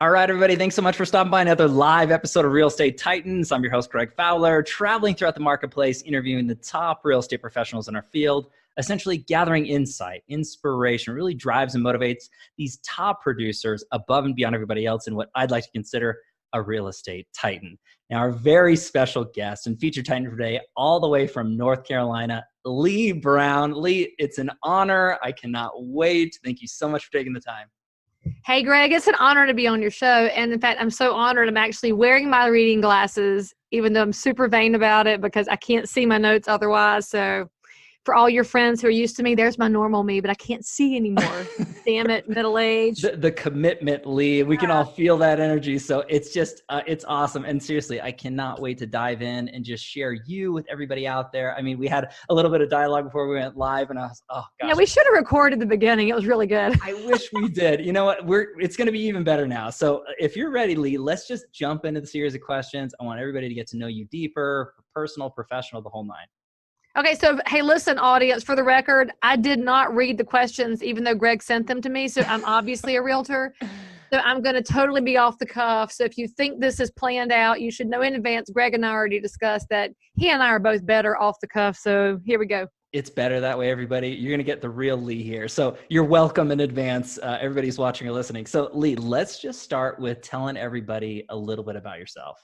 All right, everybody. Thanks so much for stopping by another live episode of Real Estate Titans. I'm your host, Greg Fowler, traveling throughout the marketplace, interviewing the top real estate professionals in our field, essentially gathering insight, inspiration, really drives and motivates these top producers above and beyond everybody else in what I'd like to consider a real estate titan. Now, our very special guest and featured titan today, all the way from North Carolina, Leigh Brown. Leigh, it's an honor. I cannot wait. Thank you so much for taking the time. Hey, Greg, it's an honor to be on your show. And in fact, I'm so honored I'm actually wearing my reading glasses, even though I'm super vain about it because I can't see my notes otherwise. So for all your friends who are used to me, there's my normal me, but I can't see anymore. Damn it, middle age. The commitment, Leigh. We can all feel that energy. So it's just, it's awesome. And seriously, I cannot wait to dive in and just share you with everybody out there. I mean, we had a little bit of dialogue before we went live and I was, oh gosh. Yeah, we should have recorded the beginning. It was really good. I wish we did. You know what? It's going to be even better now. So if you're ready, Leigh, let's just jump into the series of questions. I want everybody to get to know you deeper, personal, professional, the whole nine. Okay, so hey, listen, audience, for the record, I did not read the questions, even though Greg sent them to me, so I'm obviously a realtor. So I'm going to totally be off the cuff. So if you think this is planned out, you should know in advance, Greg and I already discussed that he and I are both better off the cuff, so here we go. It's better that way, everybody. You're going to get the real Leigh here. So you're welcome in advance. Everybody's watching or listening. So Leigh, let's just start with telling everybody a little bit about yourself.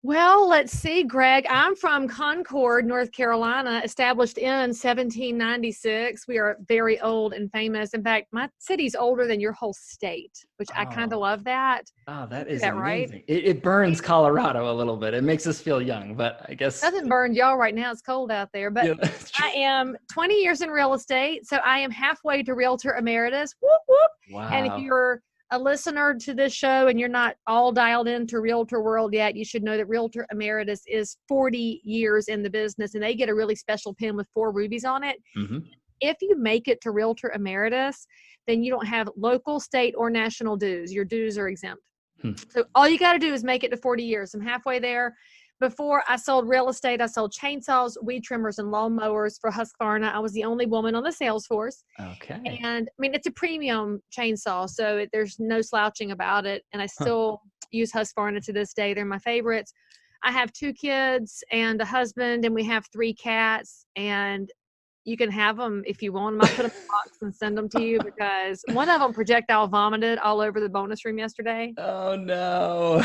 Well, let's see, Greg. I'm from Concord, North Carolina, established in 1796. We are very old and famous. In fact, my city's older than your whole state, which I kind of love that. Oh, that is that amazing. Right? It burns Colorado a little bit. It makes us feel young, but I guess. It doesn't burn y'all right now. It's cold out there. But yeah, I am 20 years in real estate, so I am halfway to Realtor Emeritus. Whoop, whoop. Wow. And if you're a listener to this show and you're not all dialed into Realtor World yet, you should know that Realtor Emeritus is 40 years in the business and they get a really special pin with 4 rubies on it. Mm-hmm. If you make it to Realtor Emeritus, then you don't have local, state, or national dues. Your dues are exempt. So all you got to do is make it to 40 years. I'm halfway there. Before I sold real estate, I sold chainsaws, weed trimmers, and lawn mowers for Husqvarna. I was the only woman on the sales force. Okay. And I mean, it's a premium chainsaw, so there's no slouching about it. And I still use Husqvarna to this day. They're my favorites. I have 2 kids and a husband, and we have 3 cats. And you can have them if you want them. I'll put them in a box and send them to you because one of them projectile vomited all over the bonus room yesterday. Oh, no.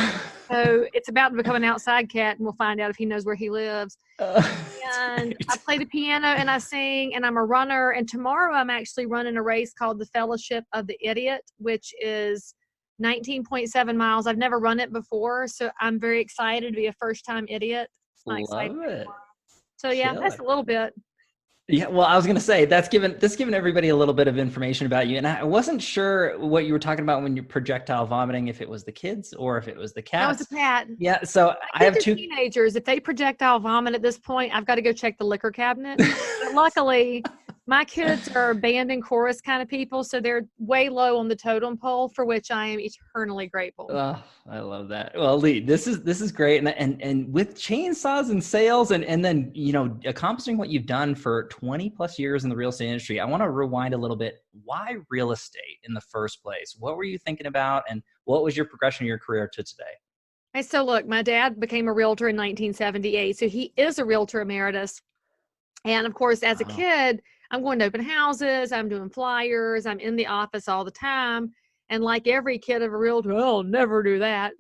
So it's about to become an outside cat, and we'll find out if he knows where he lives. And I play the piano, and I sing, and I'm a runner. And tomorrow I'm actually running a race called the Fellowship of the Idiot, which is 19.7 miles. I've never run it before, so I'm very excited to be a first-time idiot. Love it. So, yeah, that's a little bit. Yeah, well, I was going to say that's given everybody a little bit of information about you. And I wasn't sure what you were talking about when you're projectile vomiting, if it was the kids or if it was the cats. That was a cat. Yeah, so I have 2 teenagers. If they projectile vomit at this point, I've got to go check the liquor cabinet. But luckily, my kids are band and chorus kind of people, so they're way low on the totem pole, for which I am eternally grateful. Oh, I love that. Well, Leigh, this is great, and with chainsaws and sales, and then accomplishing what you've done for 20 plus years in the real estate industry, I want to rewind a little bit. Why real estate in the first place? What were you thinking about, and what was your progression of your career to today? Hey, so look, my dad became a realtor in 1978, so he is a realtor emeritus, and of course, as a kid, I'm going to open houses, I'm doing flyers, I'm in the office all the time. And like every kid of a realtor, I'll never do that.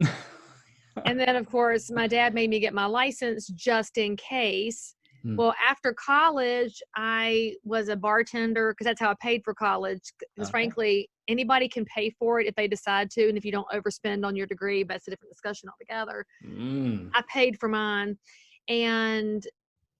And then, of course, my dad made me get my license just in case. Well, after college, I was a bartender because that's how I paid for college. Because frankly, anybody can pay for it if they decide to. And if you don't overspend on your degree, but that's a different discussion altogether. I paid for mine. And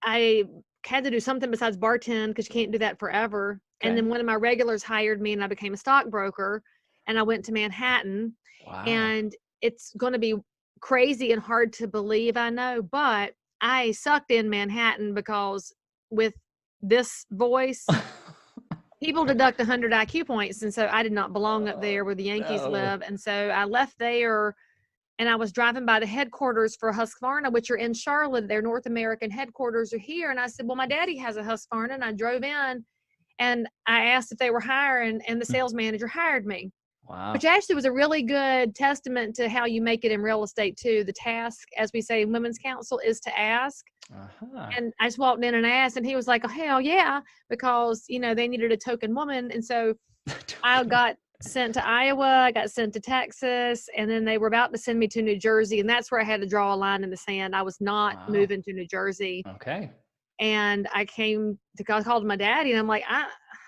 I had to do something besides bartend because you can't do that forever. Okay. And then one of my regulars hired me and I became a stockbroker and I went to Manhattan. Wow. And it's going to be crazy and hard to believe, I know, but I sucked in Manhattan because with this voice, people deduct 100 IQ points. And so I did not belong up there where the Yankees live. And so I left there and I was driving by the headquarters for Husqvarna, which are in Charlotte. Their North American headquarters are here. And I said, well, my daddy has a Husqvarna. And I drove in and I asked if they were hiring and the sales manager hired me. Wow. which actually was a really good testament to how you make it in real estate too. The task, as we say in Women's Council, is to ask. Uh-huh. And I just walked in and asked, and he was like, oh, hell yeah, because, you know, they needed a token woman. And so I got sent to Iowa, I got sent to Texas, and then they were about to send me to New Jersey. And that's where I had to draw a line in the sand. I was not moving to New Jersey. Okay. And I called my daddy, and I'm like, I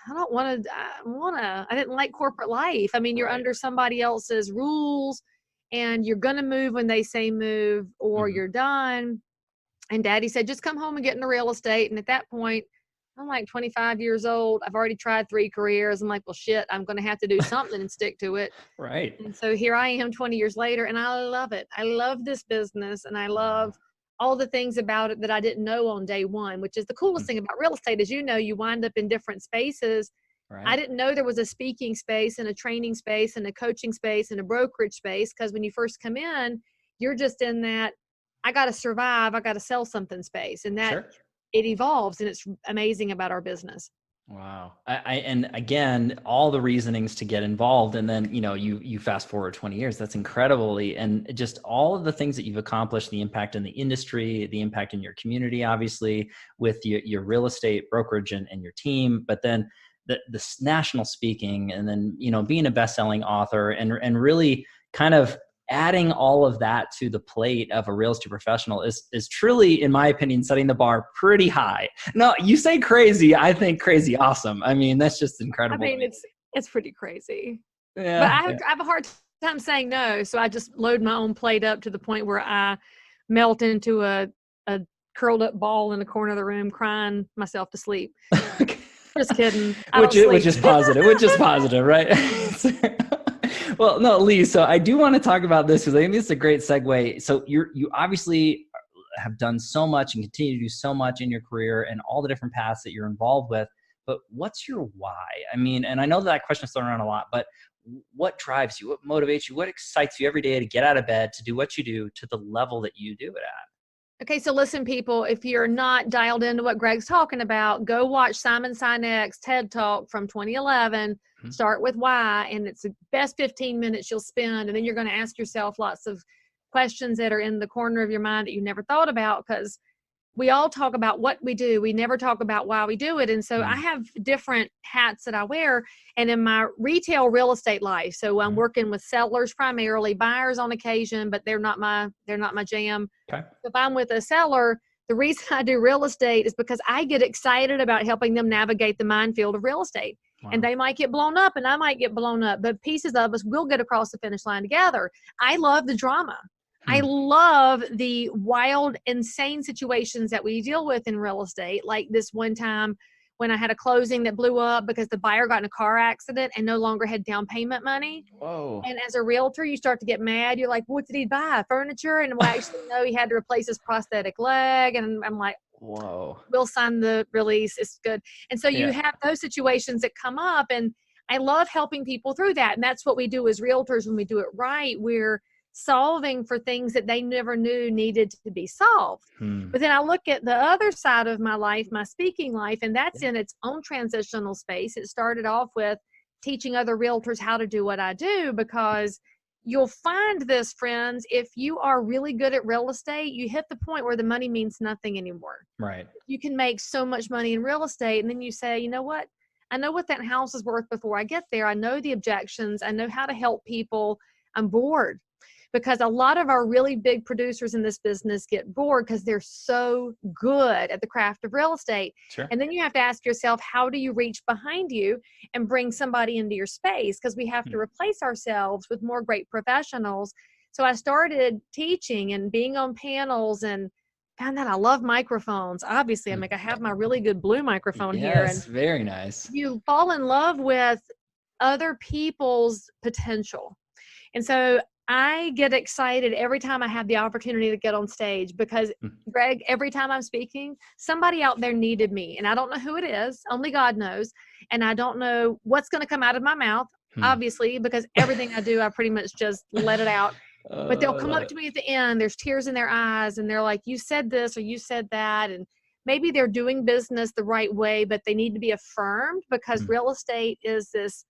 don't want to, I didn't like corporate life. I mean, you're under somebody else's rules, and you're going to move when they say move, or you're done. And daddy said, just come home and get into real estate. And at that point, I'm like 25 years old. I've already tried 3 careers. I'm like, well, shit, I'm going to have to do something and stick to it. Right. And so here I am 20 years later, and I love it. I love this business, and I love all the things about it that I didn't know on day one, which is the coolest thing about real estate. As you know, you wind up in different spaces. Right. I didn't know there was a speaking space and a training space and a coaching space and a brokerage space, because when you first come in, you're just in that, I got to survive, I got to sell something space. And that it evolves, and it's amazing about our business. Wow. And again, all the reasonings to get involved. And then, you know, you fast forward 20 years, that's incredibly, and just all of the things that you've accomplished, the impact in the industry, the impact in your community, obviously with your real estate brokerage and your team, but then the national speaking, and then, you know, being a best-selling author and really kind of adding all of that to the plate of a real estate professional is truly, in my opinion, setting the bar pretty high. No, you say crazy. I think crazy awesome. I mean, that's just incredible. I mean, it's pretty crazy. Yeah. But I have a hard time saying no. So I just load my own plate up to the point where I melt into a curled up ball in the corner of the room, crying myself to sleep. Just kidding. Which is positive. Which is positive, right? Well, no, Leigh, so I do want to talk about this because I think this is a great segue. So you obviously have done so much and continue to do so much in your career and all the different paths that you're involved with, but what's your why? I mean, and I know that question is thrown around a lot, but what drives you? What motivates you? What excites you every day to get out of bed, to do what you do to the level that you do it at? Okay, so listen, people, if you're not dialed into what Greg's talking about, go watch Simon Sinek's TED Talk from 2011. Start with why, and it's the best 15 minutes you'll spend, and then you're going to ask yourself lots of questions that are in the corner of your mind that you never thought about, because we all talk about what we do. We never talk about why we do it. And so I have different hats that I wear, and in my retail real estate life, so I'm working with sellers primarily, buyers on occasion, but they're not my jam. Okay. If I'm with a seller, the reason I do real estate is because I get excited about helping them navigate the minefield of real estate. Wow. And they might get blown up and I might get blown up, but pieces of us will get across the finish line together. I love the drama. I love the wild, insane situations that we deal with in real estate. Like this one time when I had a closing that blew up because the buyer got in a car accident and no longer had down payment money. Whoa. And as a realtor, you start to get mad. You're like, what did he buy? Furniture? And we actually know he had to replace his prosthetic leg. And I'm like, whoa, we'll sign the release. It's good. And so you have those situations that come up, and I love helping people through that. And that's what we do as realtors when we do it right. We're solving for things that they never knew needed to be solved. But then I look at the other side of my life, my speaking life, and that's in its own transitional space. It started off with teaching other realtors how to do what I do, because you'll find this, friends, if you are really good at real estate, you hit the point where the money means nothing anymore. Right. You can make so much money in real estate, and then you say, you know what? I know what that house is worth before I get there. I know the objections. I know how to help people. I'm bored. Because a lot of our really big producers in this business get bored because they're so good at the craft of real estate. Sure. And then you have to ask yourself, how do you reach behind you and bring somebody into your space? Because we have to replace ourselves with more great professionals. So I started teaching and being on panels, and found out I love microphones. Obviously, I have my really good blue microphone here. Yes, very nice. You fall in love with other people's potential. And so I get excited every time I have the opportunity to get on stage, because Greg, every time I'm speaking, somebody out there needed me, and I don't know who it is. Only God knows. And I don't know what's going to come out of my mouth, obviously, because everything I do, I pretty much just let it out. But they'll come up to me at the end. There's tears in their eyes, and they're like, you said this or you said that. And maybe they're doing business the right way, but they need to be affirmed, because real estate is this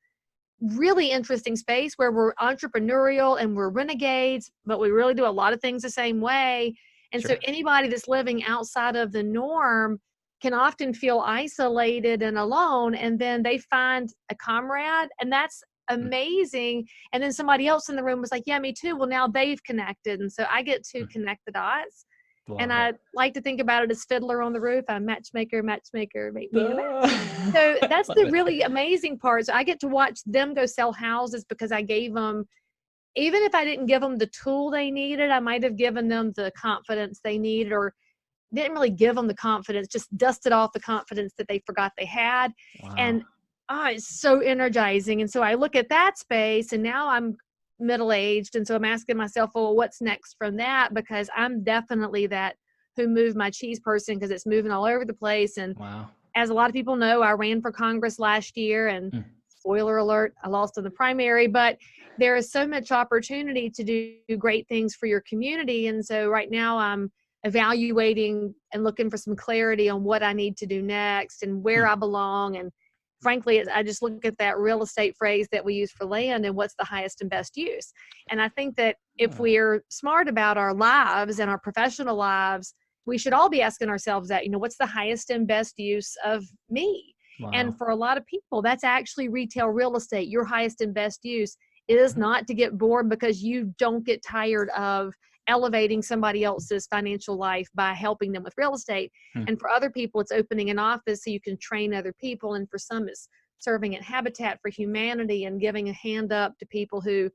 really interesting space where we're entrepreneurial and we're renegades, but we really do a lot of things the same way. And so Sure. anybody that's living outside of the norm can often feel isolated and alone. And then they find a comrade, and that's Mm, amazing. And then somebody else in the room was like, yeah, me too. Well, now they've connected. And so I get to mm. connect the dots. And Love it. I like to think about it as Fiddler on the Roof. I'm matchmaker, matchmaker, make me a match. Ah, So I that's love the it. really amazing part. So I get to watch them go sell houses because I gave them, even if I didn't give them the tool they needed, I might have given them the confidence they needed, or didn't really give them the confidence, just dusted off the confidence that they forgot they had. Wow. And it's so energizing. And so I look at that space, and now I'm middle-aged. And so I'm asking myself, well, what's next from that? Because I'm definitely that who moved my cheese person, because it's moving all over the place. And Wow. as a lot of people know, I ran for Congress last year, and Mm. spoiler alert, I lost in the primary, but there is so much opportunity to do great things for your community. And so right now I'm evaluating and looking for some clarity on what I need to do next and where Mm. I belong. And frankly, I just look at that real estate phrase that we use for land and what's the highest and best use. And I think that if Oh, we're smart about our lives and our professional lives, we should all be asking ourselves that, what's the highest and best use of me? wow. And for a lot of people, that's actually retail real estate. Your highest and best use is Mhm. not to get bored because you don't get tired of elevating somebody else's financial life by helping them with real estate. Mm. And for other people, it's opening an office so you can train other people. And for some, it's serving at Habitat for Humanity and giving a hand up to people who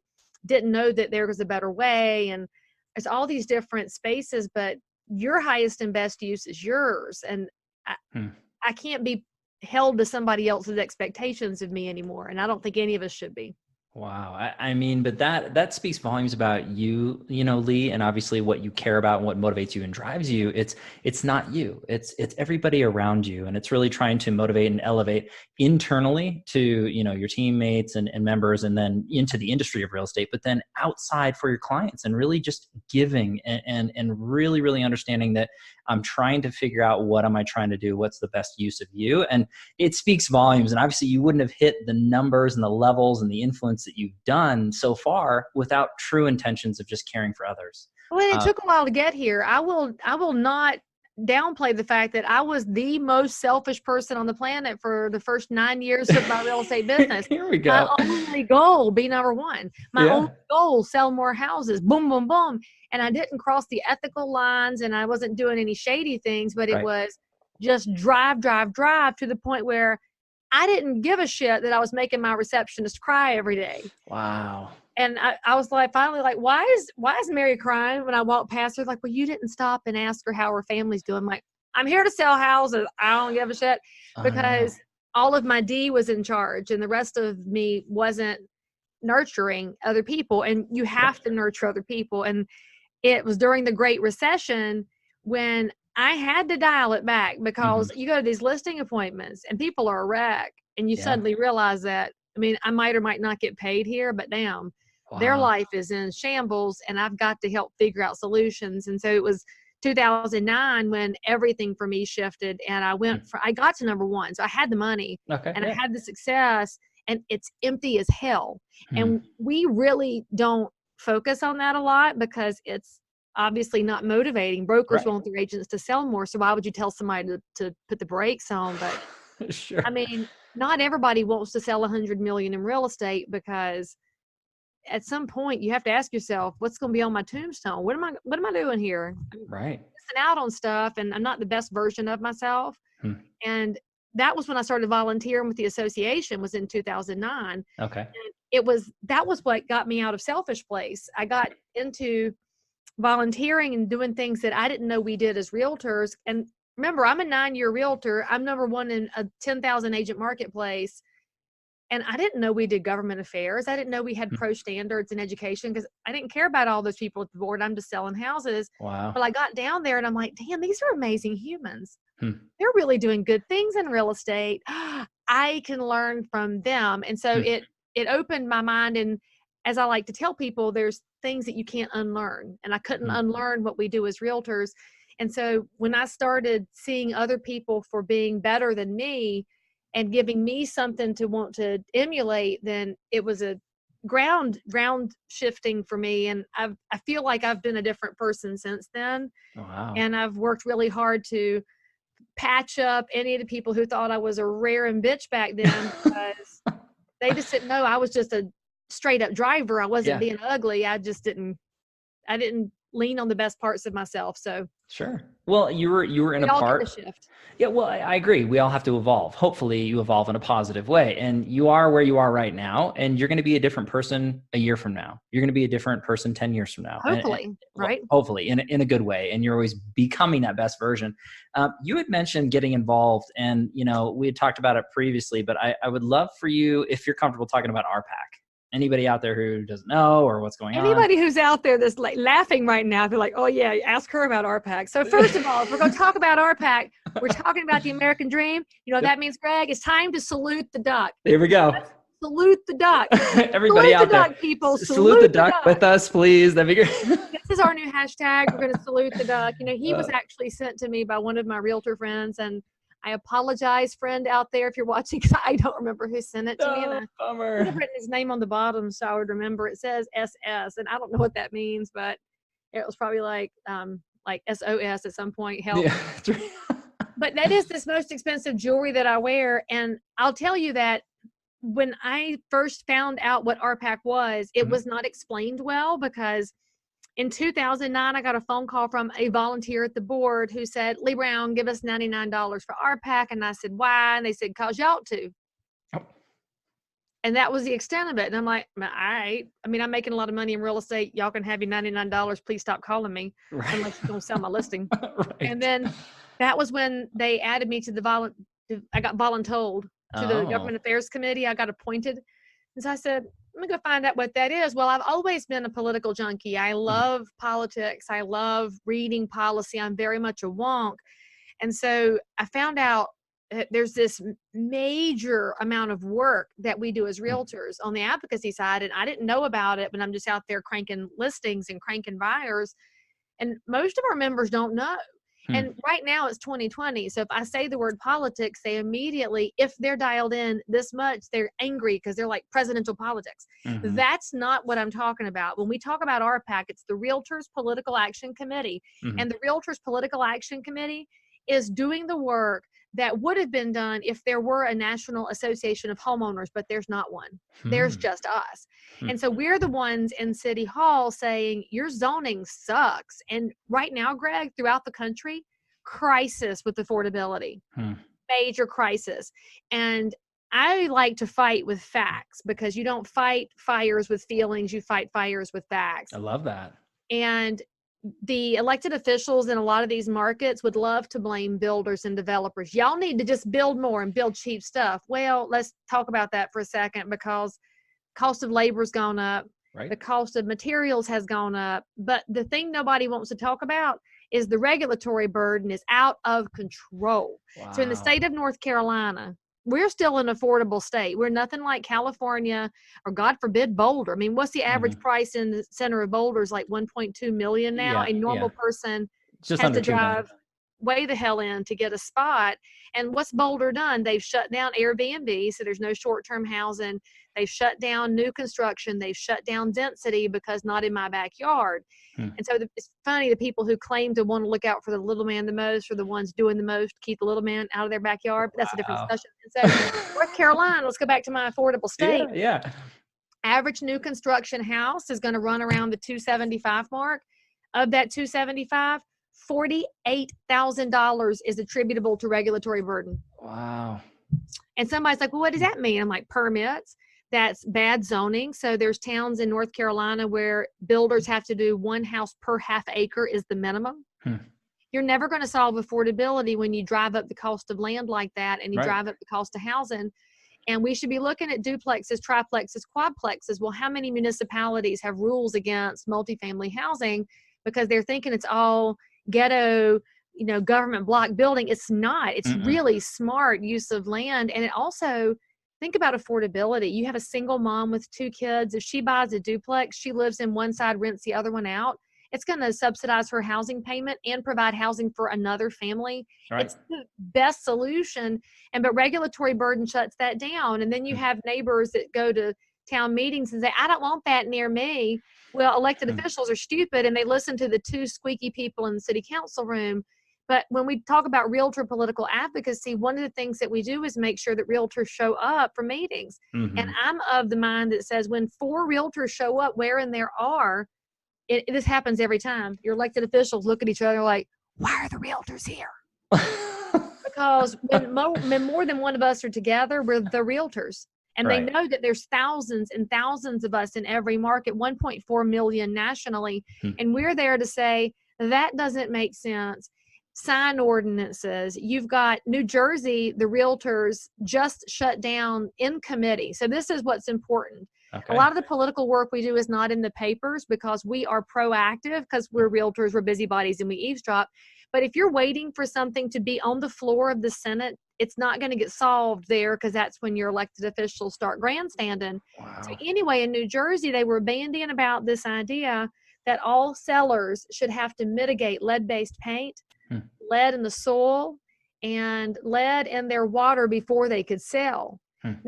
didn't know that there was a better way. And it's all these different spaces, but your highest and best use is yours. And I, Mm. I can't be held to somebody else's expectations of me anymore. And I don't think any of us should be. Wow. I mean, but that speaks volumes about you, Leigh, and obviously what you care about and what motivates you and drives you. It's not you. It's everybody around you. And it's really trying to motivate and elevate internally to, your teammates and members, and then into the industry of real estate, but then outside for your clients, and really just giving and really, really understanding that I'm trying to figure out, what am I trying to do? What's the best use of you? And it speaks volumes. And obviously you wouldn't have hit the numbers and the levels and the influence that you've done so far without true intentions of just caring for others. Well, it Uh, took a while to get here. I will not downplay the fact that I was the most selfish person on the planet for the first 9 years of my real estate business. Here we My go. only goal, be number one. My only Yeah. goal, sell more houses. Boom, boom, boom. And I didn't cross the ethical lines, and I wasn't doing any shady things, but it Right. was just drive, drive, drive, to the point where I didn't give a shit that I was making my receptionist cry every day. Wow. And I was like, finally, like, why is Mary crying when I walk past her? Like, well, you didn't stop and ask her how her family's doing. I'm like, I'm here to sell houses. I don't give a shit, I know. because all of my D was in charge and the rest of me wasn't nurturing other people. And you have to nurture other people. And it was during the Great Recession when I had to dial it back, Hmm. because you go to these listing appointments and people are a wreck, and you Yeah. suddenly realize that, I mean, I might or might not get paid here, but damn, their Wow. life is in shambles, and I've got to help figure out solutions. And so it was 2009 when everything for me shifted, and I got to number one. So I had the money Okay. and I Yeah. had the success, and it's empty as hell. Hmm. And we really don't focus on that a lot because it's obviously not motivating. Brokers Right. want their agents to sell more. So why would you tell somebody to put the brakes on? But Sure. I mean, not everybody wants to sell 100 million in real estate, because at some point you have to ask yourself, what's going to be on my tombstone? What am I doing here? I'm Right. missing out on stuff, and I'm not the best version of myself. Hmm. And that was when I started volunteering with the association, was in 2009. And Okay. that was what got me out of Selfish Place. I got into volunteering and doing things that I didn't know we did as realtors. And remember, I'm a 9-year realtor. I'm number one in a 10,000 agent marketplace. And I didn't know we did government affairs. I didn't know we had Hmm. pro standards in education, because I didn't care about all those people at the board. I'm just selling houses. Wow. But I got down there and I'm like, damn, these are amazing humans. Hmm. They're really doing good things in real estate. I can learn from them. And so Hmm. it opened my mind. And as I like to tell people, there's things that you can't unlearn. And I couldn't Hmm. unlearn what we do as realtors. And so when I started seeing other people for being better than me, and giving me something to want to emulate, then it was a ground shifting for me. And I feel like I've been a different person since then. Oh, wow. And I've worked really hard to patch up any of the people who thought I was a raring bitch back then, because they just didn't know I was just a straight up driver. I wasn't being ugly. I didn't lean on the best parts of myself. So sure. Well, you were in a part. Shift. Yeah, well, I agree. We all have to evolve. Hopefully you evolve in a positive way, and you are where you are right now, and you're going to be a different person a year from now. You're going to be a different person 10 years from now. Hopefully, right? Hopefully in a good way. And you're always becoming that best version. You had mentioned getting involved, and, we had talked about it previously, but I would love for you, if you're comfortable talking about RPAC. Anybody out there who doesn't know or what's going on? Anybody who's out there that's like laughing right now, they're like, oh yeah, ask her about RPAC. So first of all, if we're going to talk about RPAC, we're talking about the American dream. That means, Greg, it's time to salute the duck. There we go. Let's salute the duck. Everybody salute out the there. Duck, people. Salute the duck with us, please. That'd be great. This is our new hashtag. We're going to salute the duck. He was actually sent to me by one of my realtor friends, and I apologize, friend out there, if you're watching, because I don't remember who sent it to me. And bummer. I would have written his name on the bottom so I would remember. It says SS, and I don't know what that means, but it was probably like SOS at some point. Help. Yeah, that's right. But that is this most expensive jewelry that I wear. And I'll tell you that when I first found out what RPAC was, it was not explained well, because in 2009, I got a phone call from a volunteer at the board who said, Leigh Brown, give us $99 for RPAC. And I said, why? And they said, cause you ought to. Oh. And that was the extent of it. And I'm like, all right. I mean, I'm making a lot of money in real estate. Y'all can have your $99. Please stop calling me. Right. Unless you don't sell my listing. Right. And then that was when they added me to I got voluntold to the Government Affairs Committee. I got appointed. And so I said, I'm going to go find out what that is. Well, I've always been a political junkie. I love politics. I love reading policy. I'm very much a wonk. And so I found out there's this major amount of work that we do as realtors on the advocacy side. And I didn't know about it, but I'm just out there cranking listings and cranking buyers. And most of our members don't know. And right now it's 2020. So if I say the word politics, they immediately, if they're dialed in this much, they're angry because they're like presidential politics. That's not what I'm talking about. When we talk about RPAC, it's the Realtors Political Action Committee. And the Realtors Political Action Committee is doing the work that would have been done if there were a National Association of Homeowners, but there's not one. There's just us. And so we're the ones in City Hall saying, your zoning sucks. And right now, Greg, throughout the country, crisis with affordability, major crisis. And I like to fight with facts, because you don't fight fires with feelings, you fight fires with facts. I love that. And the elected officials in a lot of these markets would love to blame builders and developers. Y'all need to just build more and build cheap stuff. Well, let's talk about that for a second, because cost of labor has gone up. Right. The cost of materials has gone up. But the thing nobody wants to talk about is the regulatory burden is out of control. Wow. So in the state of North Carolina, we're still an affordable state. We're nothing like California or, God forbid, Boulder. I mean, what's the average price in the center of Boulder? Is like 1.2 million now. A normal person has to drive way the hell in to get a spot. And what's Boulder done? They've shut down Airbnb, so there's no short-term housing. They've shut down new construction. They've shut down density because not in my backyard. And so it's funny, the people who claim to want to look out for the little man the most are the ones doing the most to keep the little man out of their backyard. But that's a different discussion. And so North Carolina, let's go back to my affordable state. Yeah. Average new construction house is going to run around the $275 mark. Of that $275, $48,000 is attributable to regulatory burden. Wow. And somebody's like, well, what does that mean? I'm like, permits. That's bad zoning. So there's towns in North Carolina where builders have to do one house per half acre is the minimum. You're never going to solve affordability when you drive up the cost of land like that, and you drive up the cost of housing. And we should be looking at duplexes, triplexes, quadplexes. Well, how many municipalities have rules against multifamily housing because they're thinking it's all ghetto, government block building? It's not. It's really smart use of land. And it also, think about affordability. You have a single mom with 2 kids. If she buys a duplex, she lives in one side, rents the other one out. it's going to subsidize her housing payment and provide housing for another family. Right. It's the best solution. But regulatory burden shuts that down. And then you have neighbors that go to town meetings and say, I don't want that near me. Well, elected officials are stupid and they listen to the two squeaky people in the city council room. But when we talk about realtor political advocacy, one of the things that we do is make sure that realtors show up for meetings. And I'm of the mind that says when 4 realtors show up wherein there are, this happens every time. Your elected officials look at each other like, why are the realtors here? Because when more than one of us are together, we're the realtors. And they know that there's thousands and thousands of us in every market, 1.4 million nationally. And we're there to say, that doesn't make sense. Sign ordinances. You've got New Jersey, the realtors just shut down in committee. So this is what's important. Okay. A lot of the political work we do is not in the papers because we are proactive because we're realtors, we're busybodies, and we eavesdrop. But if you're waiting for something to be on the floor of the Senate, it's not going to get solved there because that's when your elected officials start grandstanding. Wow. So anyway, in New Jersey, they were bandying about this idea that all sellers should have to mitigate lead-based paint, lead in the soil, and lead in their water before they could sell.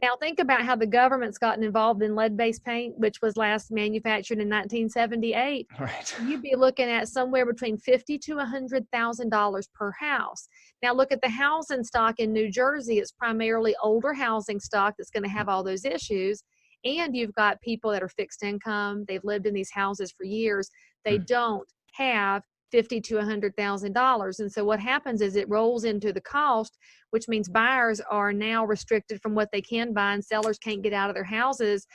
Now think about how the government's gotten involved in lead-based paint, which was last manufactured in 1978. Right. You'd be looking at somewhere between $50,000 to $100,000 per house. Now look at the housing stock in New Jersey. It's primarily older housing stock that's going to have all those issues. And you've got people that are fixed income. They've lived in these houses for years. They don't have $50,000 to $100,000. And so what happens is it rolls into the cost, which means buyers are now restricted from what they can buy and sellers can't get out of their houses.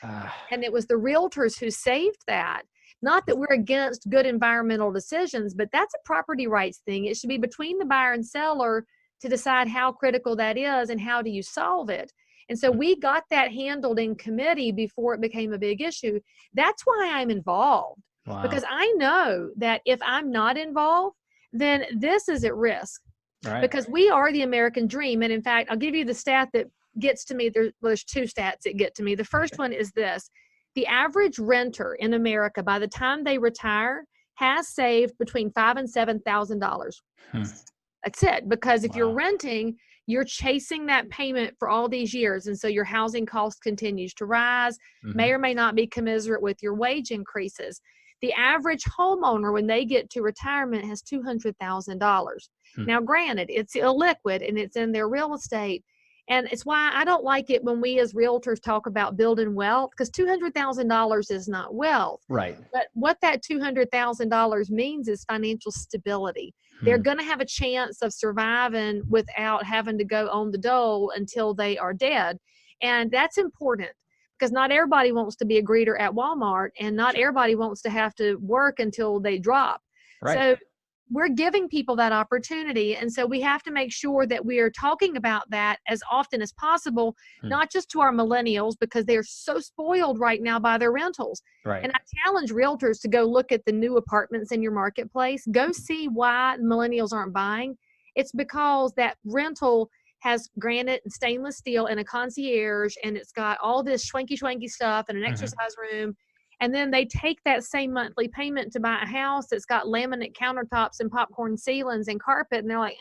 And it was the realtors who saved that. Not that we're against good environmental decisions, but that's a property rights thing. It should be between the buyer and seller to decide how critical that is and how do you solve it. And so we got that handled in committee before it became a big issue. That's why I'm involved. Wow. Because I know that if I'm not involved, then this is at risk. Right. Because we are the American dream. And in fact, I'll give you the stat that gets to me. There's 2 stats that get to me. The first one is this. The average renter in America, by the time they retire, has saved between $5,000 and $7,000. That's it. Because if you're renting, you're chasing that payment for all these years. And so your housing cost continues to rise, may or may not be commensurate with your wage increases. The average homeowner, when they get to retirement, has $200,000. Now, granted, it's illiquid and it's in their real estate. And it's why I don't like it when we as realtors talk about building wealth, because $200,000 is not wealth. Right. But what that $200,000 means is financial stability. They're going to have a chance of surviving without having to go on the dole until they are dead. And that's important. Because not everybody wants to be a greeter at Walmart, and not everybody wants to have to work until they drop. Right. So we're giving people that opportunity. And so we have to make sure that we are talking about that as often as possible, not just to our millennials, because they're so spoiled right now by their rentals. Right. And I challenge realtors to go look at the new apartments in your marketplace. Go see why millennials aren't buying. It's because that rental has granite and stainless steel and a concierge, and it's got all this schwanky stuff and an exercise room. And then they take that same monthly payment to buy a house that's got laminate countertops and popcorn ceilings and carpet, and they're like,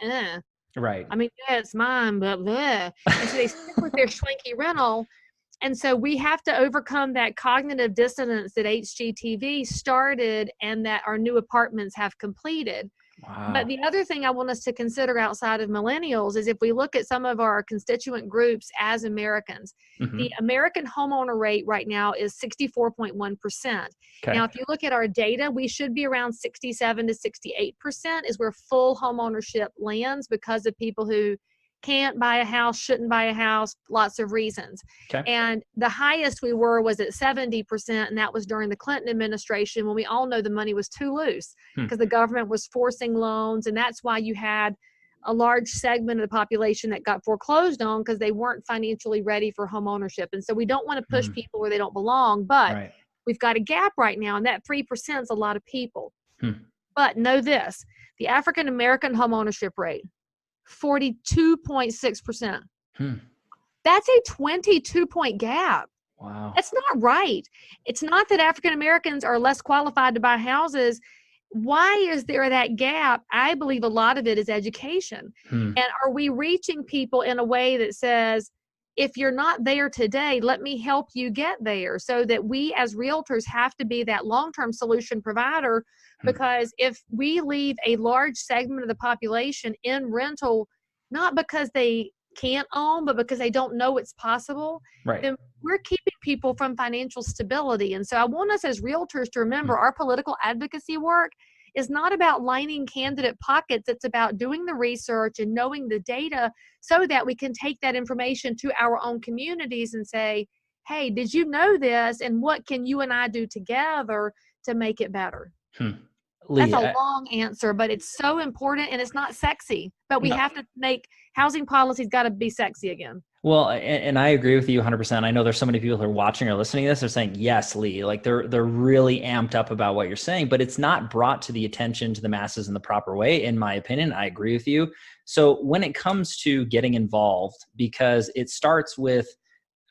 Right. I mean, yeah, it's mine, but bleh. And so they stick with their schwanky rental. And so we have to overcome that cognitive dissonance that HGTV started and that our new apartments have completed. Wow. But the other thing I want us to consider outside of millennials is if we look at some of our constituent groups as Americans, the American homeowner rate right now is 64.1%. Okay. Now, if you look at our data, we should be around 67 to 68% is where full homeownership lands because of people who can't buy a house, shouldn't buy a house, lots of reasons. Okay. And the highest we were was at 70%, and that was during the Clinton administration when we all know the money was too loose because the government was forcing loans, and that's why you had a large segment of the population that got foreclosed on because they weren't financially ready for home ownership. And so we don't want to push people where they don't belong, but we've got a gap right now, and that 3% is a lot of people. But know this, the African American home ownership rate, 42.6%. That's a 22-point gap. Wow. That's not right. It's not that African Americans are less qualified to buy houses. why is there that gap? I believe a lot of it is education. Hmm. And are we reaching people in a way that says, if you're not there today, let me help you get there, so that we as realtors have to be that long-term solution provider. Hmm. Because if we leave a large segment of the population in rental, not because they can't own, but because they don't know it's possible, Right. then we're keeping people from financial stability. And so I want us as realtors to Hmm. remember our political advocacy work is not about lining candidate pockets. It's about doing the research and knowing the data so that we can take that information to our own communities and say, hey, did you know this? And what can you and I do together to make it better? Hmm. That's Leigh, a long answer, but it's so important, and it's not sexy. But we no, have to make housing policies got to be sexy again. well, and I agree with you 100%. I know there's so many people who are watching or listening to this. They're saying, yes, Leigh, like they're really amped up about what you're saying, but it's not brought to the attention to the masses in the proper way. In my opinion, I agree with you. So when it comes to getting involved, because it starts with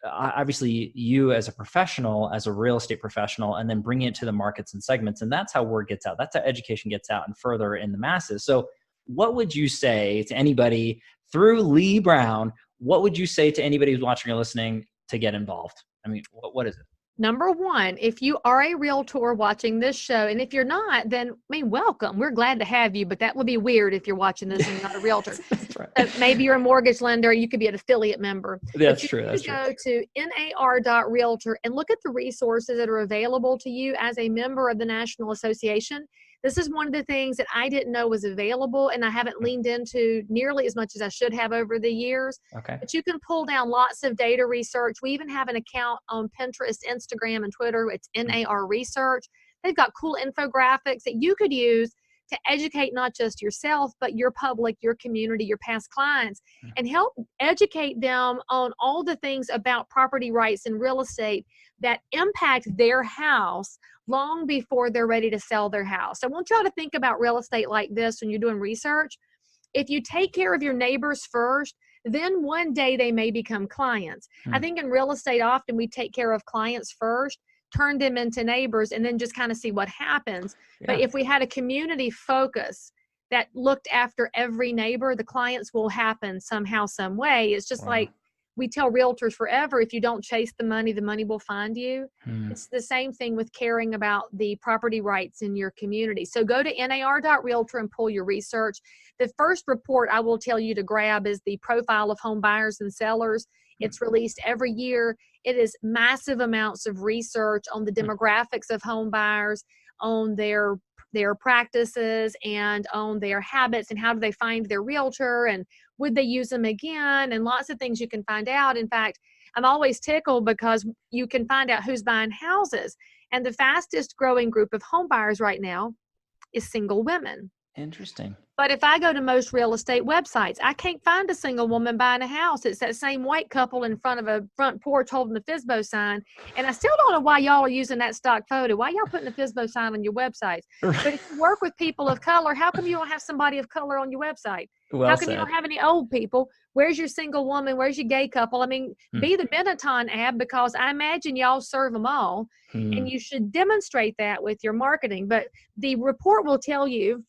obviously you as a professional, as a real estate professional, and then bringing it to the markets and segments. And that's how word gets out. That's how education gets out and further in the masses. So what would you say to anybody through Leigh Brown? What would you say to anybody who's watching or listening to get involved? I mean, what is it? Number one, if you are a realtor watching this show, and if you're not, then I mean, welcome. We're glad to have you, but that would be weird if you're watching this and you're not a realtor. That's right. So maybe you're a mortgage lender, you could be an affiliate member. That's But you true. need That's to true. go to nar.realtor and look at the resources that are available to you as a member of the National Association. This is one of the things that I didn't know was available, and I haven't leaned into nearly as much as I should have over the years. Okay. But you can pull down lots of data research. We even have an account on Pinterest, Instagram, and Twitter. It's NAR Research. They've got cool infographics that you could use to educate not just yourself, but your public, your community, your past clients, and help educate them on all the things about property rights and real estate that impact their house long before they're ready to sell their house. I want y'all to think about real estate like this when you're doing research. If you take care of your neighbors first, then one day they may become clients. I think in real estate, often we take care of clients first, turn them into neighbors, and then just kind of see what happens. But if we had a community focus that looked after every neighbor, the clients will happen somehow, some way. It's just like we tell realtors forever, if you don't chase the money will find you. It's the same thing with caring about the property rights in your community. So go to nar.realtor and pull your research. The first report I will tell you to grab is the profile of home buyers and sellers. It's released every year. It is massive amounts of research on the demographics of home buyers, on their practices, and on their habits, and how do they find their realtor, and would they use them again, and lots of things you can find out. In fact, I'm always tickled because you can find out who's buying houses. And the fastest growing group of home buyers right now is single women. Interesting. But if I go to most real estate websites, I can't find a single woman buying a house. It's that same white couple in front of a front porch holding the FSBO sign. And I still don't know why y'all are using that stock photo. Why y'all putting the FSBO sign on your websites? But if you work with people of color, how come you don't have somebody of color on your website? Well How come said. you don't have any old people? Where's your single woman? Where's your gay couple? I mean, be the Benetton ad, because I imagine y'all serve them all. And you should demonstrate that with your marketing. But the report will tell you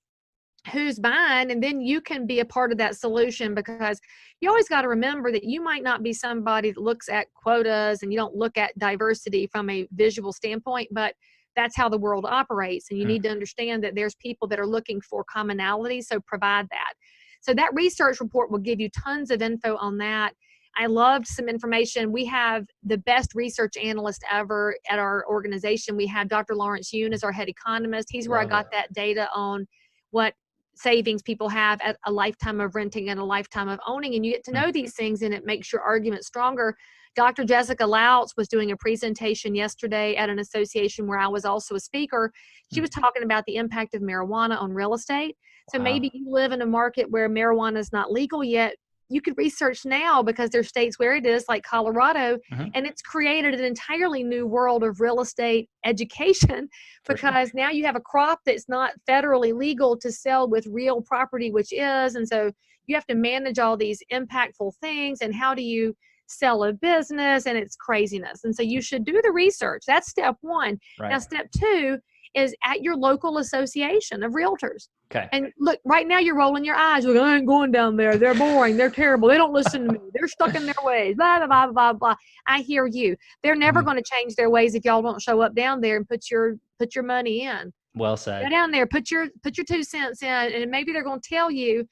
who's buying, and then you can be a part of that solution, because you always got to remember that you might not be somebody that looks at quotas and you don't look at diversity from a visual standpoint, but that's how the world operates. And you need to understand that there's people that are looking for commonality, so provide that. So that research report will give you tons of info on that. I loved some information. We have the best research analyst ever at our organization. We have Dr. Lawrence Yoon as our head economist. He's where I got that data on what savings people have at a lifetime of renting and a lifetime of owning. And you get to know these things, and it makes your argument stronger. Dr. Jessica Louts was doing a presentation yesterday at an association where I was also a speaker. She was talking about the impact of marijuana on real estate. So maybe you live in a market where marijuana is not legal yet. You could research now, because there's states where it is, like Colorado, and it's created an entirely new world of real estate education, because now you have a crop that's not federally legal to sell with real property, which is. And so you have to manage all these impactful things. And how do you sell a business, and it's craziness. And so you should do the research. That's step one. Right. Now, step two is at your local association of realtors. Okay. And look, right now you're rolling your eyes. Like, I ain't going down there. They're boring. They're terrible. They don't listen to me. They're stuck in their ways. Blah, blah, blah, blah, blah. I hear you. They're never going to change their ways if y'all don't show up down there and put your money in. Well said. Go down there, put your 2 cents in, and maybe they're going to tell you,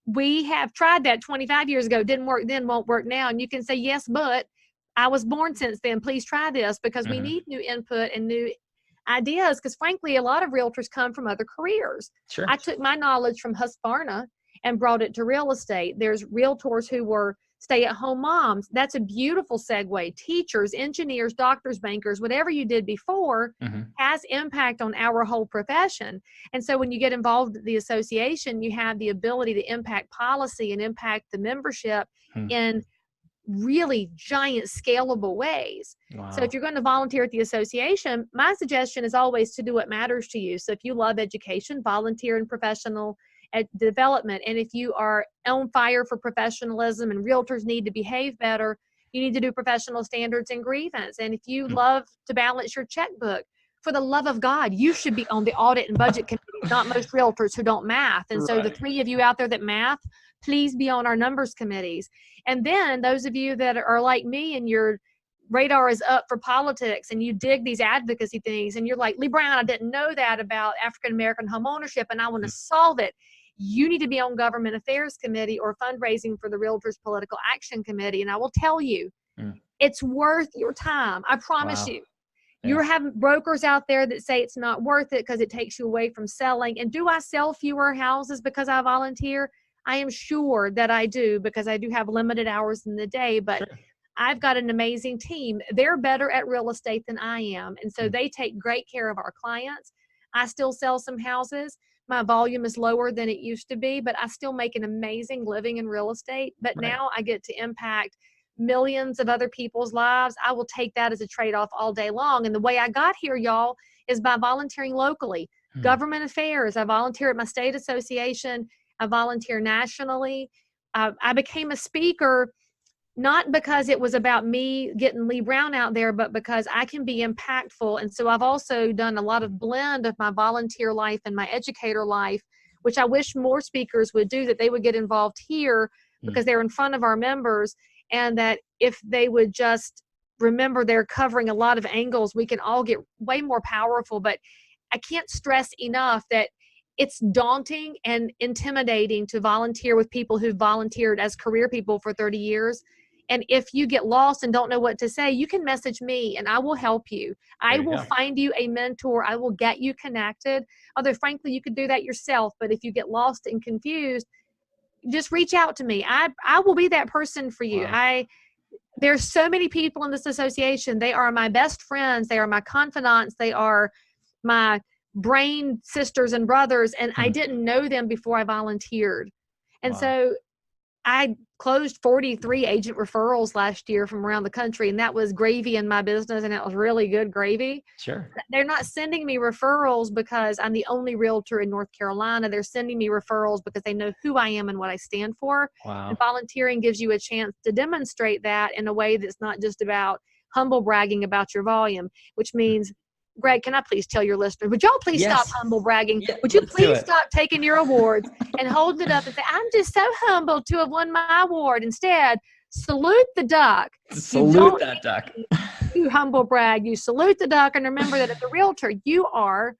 we have tried that 25 years ago. Didn't work then, won't work now. And you can say, yes, but I was born since then. Please try this, because we need new input and new ideas, because frankly, a lot of realtors come from other careers. Sure. I took my knowledge from Husqvarna and brought it to real estate. There's realtors who were stay-at-home moms. That's a beautiful segue. Teachers, engineers, doctors, bankers, whatever you did before has impact on our whole profession. And so when you get involved in the association, you have the ability to impact policy and impact the membership in really giant scalable ways. Wow. So if you're going to volunteer at the association, my suggestion is always to do what matters to you. So if you love education, volunteer in professional development. And if you are on fire for professionalism and realtors need to behave better, you need to do professional standards and grievance. And if you love to balance your checkbook, for the love of God, you should be on the audit and budget committee, not most realtors who don't math. And so the three of you out there that math, please be on our numbers committees. And then those of you that are like me and your radar is up for politics and you dig these advocacy things and you're like, Leigh Brown, I didn't know that about African-American home ownership and I want to solve it. You need to be on government affairs committee or fundraising for the Realtors Political Action Committee. And I will tell you, it's worth your time. I promise you. You're having brokers out there that say it's not worth it because it takes you away from selling. And do I sell fewer houses because I volunteer? I am sure that I do, because I do have limited hours in the day, but I've got an amazing team. They're better at real estate than I am. And so they take great care of our clients. I still sell some houses. My volume is lower than it used to be, but I still make an amazing living in real estate. But now I get to impact millions of other people's lives. I will take that as a trade-off all day long. And the way I got here, y'all, is by volunteering locally. Government affairs, I volunteer at my state association. I volunteer nationally. I became a speaker not because it was about me getting Leigh Brown out there, but because I can be impactful. And so I've also done a lot of blend of my volunteer life and my educator life, which I wish more speakers would do, that they would get involved here because they're in front of our members. And that if they would just remember they're covering a lot of angles, we can all get way more powerful. But I can't stress enough that it's daunting and intimidating to volunteer with people who've volunteered as career people for 30 years. And if you get lost and don't know what to say, you can message me and I will help you. I will find you a mentor. I will get you connected. Although frankly, you could do that yourself. But if you get lost and confused, just reach out to me. I will be that person for you. There's so many people in this association. They are my best friends. They are my confidants. They are my brain sisters and brothers. And I didn't know them before I volunteered. And so I closed 43 agent referrals last year from around the country. And that was gravy in my business. And it was really good gravy. Sure. They're not sending me referrals because I'm the only realtor in North Carolina. They're sending me referrals because they know who I am and what I stand for. Wow. And volunteering gives you a chance to demonstrate that in a way that's not just about humble bragging about your volume, which means, Greg, can I please tell your listeners, would y'all please stop humble bragging? Would you please stop taking your awards and holding it up and say, I'm just so humbled to have won my award. Instead, salute the duck. Salute that duck. You humble brag, you salute the duck, and remember that as a realtor, you are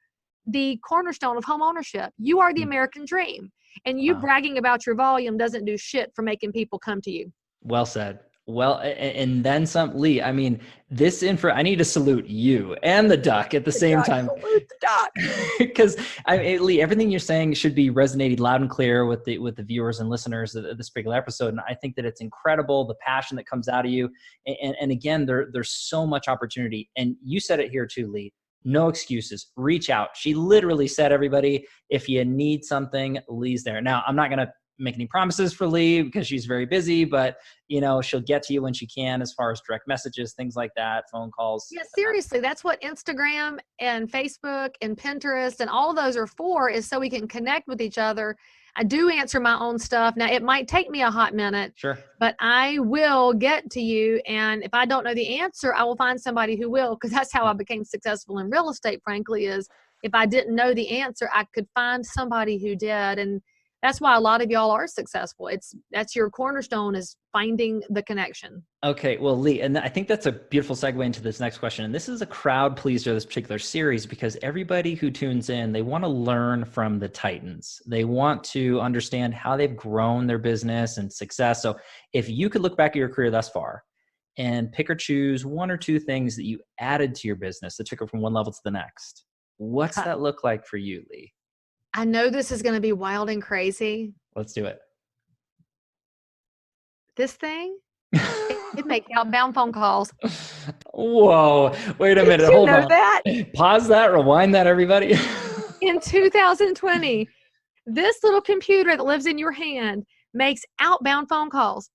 the cornerstone of home ownership. You are the American dream. And you bragging about your volume doesn't do shit for making people come to you. Well said. Well, and then some, Leigh, I mean, this info, I need to salute you and the duck at the same time. Salute the duck. Because Leigh, everything you're saying should be resonating loud and clear with the viewers and listeners of this particular episode. And I think that it's incredible, the passion that comes out of you. And again, there's so much opportunity. And you said it here too, Leigh. No excuses. Reach out. She literally said, everybody, if you need something, Leigh's there. Now, I'm not going to make any promises for Leigh because she's very busy, but she'll get to you when she can as far as direct messages, things like that, phone calls. Yeah, seriously, that's what Instagram and Facebook and Pinterest and all of those are for, is so we can connect with each other. I do answer my own stuff. Now, it might take me a hot minute, Sure, but I will get to you. And if I don't know the answer, I will find somebody who will, because that's how I became successful in real estate, frankly, is if I didn't know the answer, I could find somebody who did. And that's why a lot of y'all are successful. That's your cornerstone, is finding the connection. Okay, well, Leigh, and I think that's a beautiful segue into this next question. And this is a crowd pleaser, this particular series, because everybody who tunes in, they want to learn from the Titans. They want to understand how they've grown their business and success. So if you could look back at your career thus far and pick or choose one or two things that you added to your business that took it from one level to the next, what's that look like for you, Leigh? I know this is going to be wild and crazy. Let's do it. This thing, it makes outbound phone calls. Whoa, wait a minute. Did you Hold know on. that? Pause that, rewind that, everybody. In 2020, this little computer that lives in your hand makes outbound phone calls.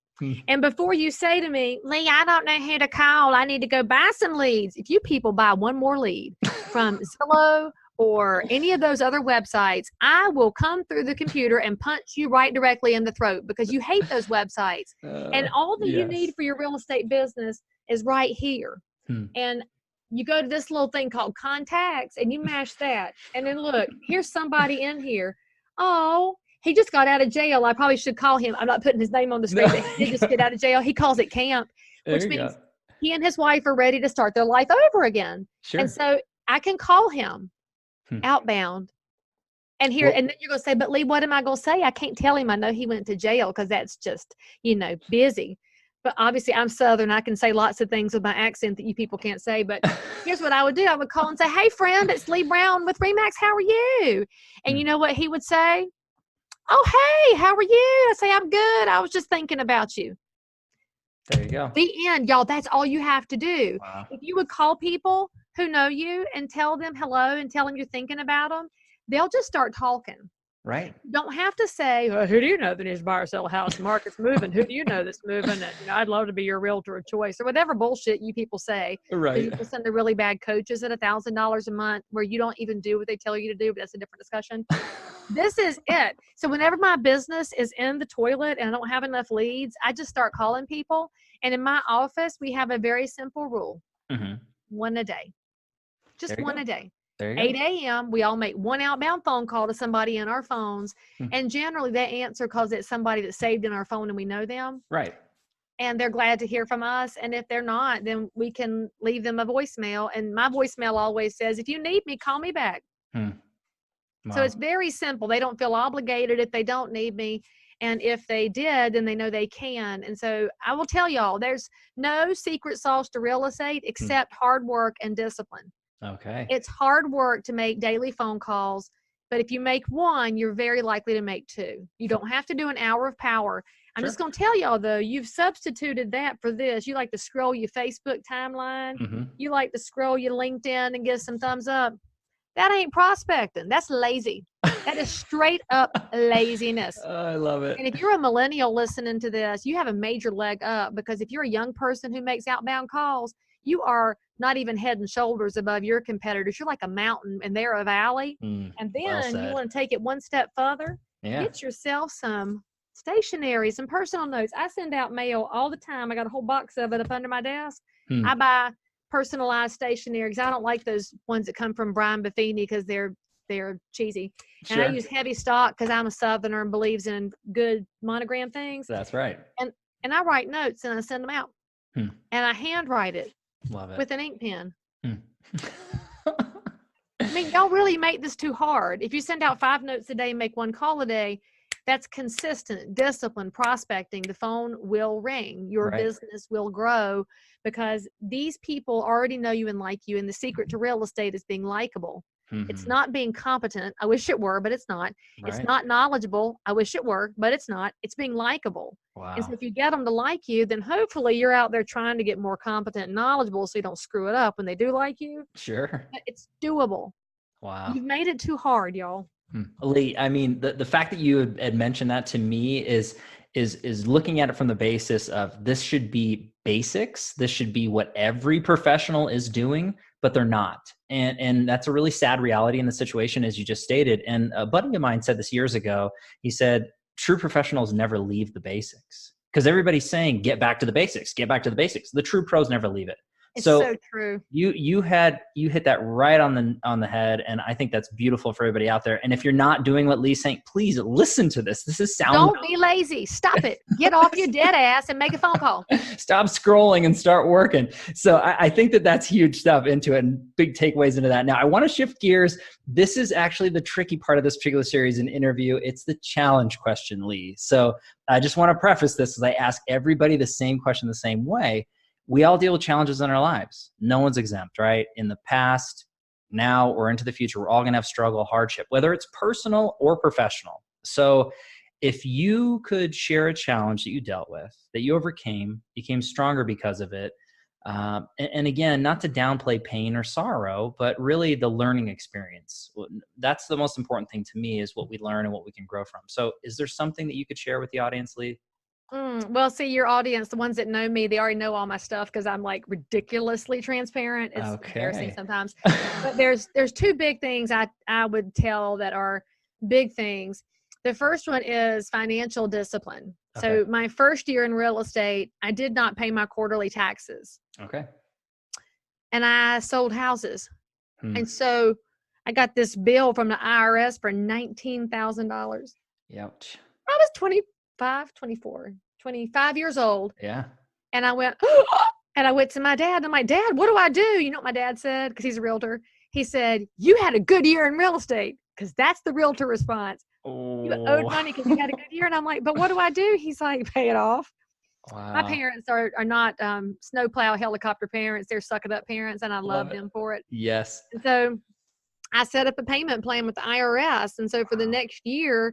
And before you say to me, Leigh, I don't know who to call, I need to go buy some leads. If you people buy one more lead from Zillow or any of those other websites, I will come through the computer and punch you right directly in the throat, because you hate those websites. And all that you need for your real estate business is right here. And you go to this little thing called contacts and you mash that. And then look, here's somebody in here. Oh, he just got out of jail. I probably should call him. I'm not putting his name on the screen, but he did just get out of jail. He calls it camp, which means he and his wife are ready to start their life over again. Sure. And so I can call him outbound. And here, and then you're going to say, but Leigh, what am I going to say? I can't tell him I know he went to jail, because that's just, busy. But obviously I'm Southern. I can say lots of things with my accent that you people can't say. But here's what I would do. I would call and say, hey, friend, it's Leigh Brown with Remax. How are you? And you know what he would say? Oh, hey, how are you? I say, I'm good. I was just thinking about you. There you go. The end, y'all. That's all you have to do. Wow. If you would call people who know you and tell them hello and tell them you're thinking about them, they'll just start talking. Right. You don't have to say, well, who do you know that needs to buy or sell a house? The market's moving. Who do you know that's moving? And, I'd love to be your realtor of choice, or whatever bullshit you people say. Right. You send the really bad coaches at $1,000 a month where you don't even do what they tell you to do, but that's a different discussion. This is it. So whenever my business is in the toilet and I don't have enough leads, I just start calling people. And in my office, we have a very simple rule. One a day. Just one a day. 8 a.m., we all make one outbound phone call to somebody in our phones. And generally they answer because it's somebody that's saved in our phone and we know them. Right. And they're glad to hear from us. And if they're not, then we can leave them a voicemail. And my voicemail always says, if you need me, call me back. Wow. So it's very simple. They don't feel obligated if they don't need me. And if they did, then they know they can. And so I will tell y'all, there's no secret sauce to real estate except hard work and discipline. Okay. It's hard work to make daily phone calls, but if you make one, you're very likely to make two. You don't have to do an hour of power. I'm just going to tell y'all, though, you've substituted that for this. You like to scroll your Facebook timeline. You like to scroll your LinkedIn and get some thumbs up. That ain't prospecting. That's lazy. That is straight up laziness. I love it. And if you're a millennial listening to this, you have a major leg up, because if you're a young person who makes outbound calls, you are not even head and shoulders above your competitors. You're like a mountain and they're a valley. And then you want to take it one step further. Get yourself some stationery, some personal notes. I send out mail all the time. I got a whole box of it up under my desk. I buy personalized stationery because I don't like those ones that come from Brian Buffini because they're cheesy. And I use heavy stock because I'm a Southerner and believes in good monogram things. That's right. And I write notes and I send them out. And I handwrite it. Love it. With an ink pen. I mean, y'all really make this too hard. If you send out 5 notes a day and make 1 call a day, that's consistent, discipline, prospecting. The phone will ring. Your business will grow because these people already know you and like you. And the secret to real estate is being likable. It's not being competent. I wish it were, but it's not. It's not knowledgeable. I wish it were, but it's not. It's being likable. Wow. And so if you get them to like you, then hopefully you're out there trying to get more competent and knowledgeable so you don't screw it up when they do like you. Sure. But it's doable. Wow. You've made it too hard, y'all. Leigh, I mean, the fact that you had mentioned that to me is looking at it from the basis of this should be basics. This should be what every professional is doing, but they're not. And that's a really sad reality in the situation, as you just stated. And a buddy of mine said this years ago. He said, true professionals never leave the basics, because everybody's saying, get back to the basics, get back to the basics. The true pros never leave it. It's So so true. you hit that right on the head, and I think that's beautiful for everybody out there. And if you're not doing what Leigh's saying, please listen to this. This is sound. Don't be lazy. Stop it. Get off your dead ass and make a phone call. Stop scrolling and start working. So I think that's huge stuff into it, and big takeaways into that. Now I want to shift gears. This is actually the tricky part of this particular series and interview. It's the challenge question, Leigh. So I just want to preface this as I ask everybody the same question the same way. We all deal with challenges in our lives. No one's exempt, right? In the past, now, or into the future, we're all going to have struggle, hardship, whether it's personal or professional. So if you could share a challenge that you dealt with, that you overcame, became stronger because of it, and again, not to downplay pain or sorrow, but really the learning experience. That's the most important thing to me, is what we learn and what we can grow from. So is there something that you could share with the audience, Leigh? Well, see, your audience, the ones that know me, they already know all my stuff because I'm like ridiculously transparent. It's embarrassing sometimes. But there's two big things I would tell that are big things. The first one is financial discipline. Okay. So my first year in real estate, I did not pay my quarterly taxes. Okay. And I sold houses. And so I got this bill from the IRS for $19,000. Ouch. I was 25 years old. Yeah. And I went, and I went to my dad. I'm like, Dad, what do I do? You know what my dad said? Because he's a realtor. He said, you had a good year in real estate, because that's the realtor response. Oh. You owed money because you had a good year. And I'm like, but what do I do? He's like, pay it off. Wow. My parents are not snowplow helicopter parents. They're suck it up parents, and I love them for it. Yes. And so I set up a payment plan with the IRS. And so for the next year,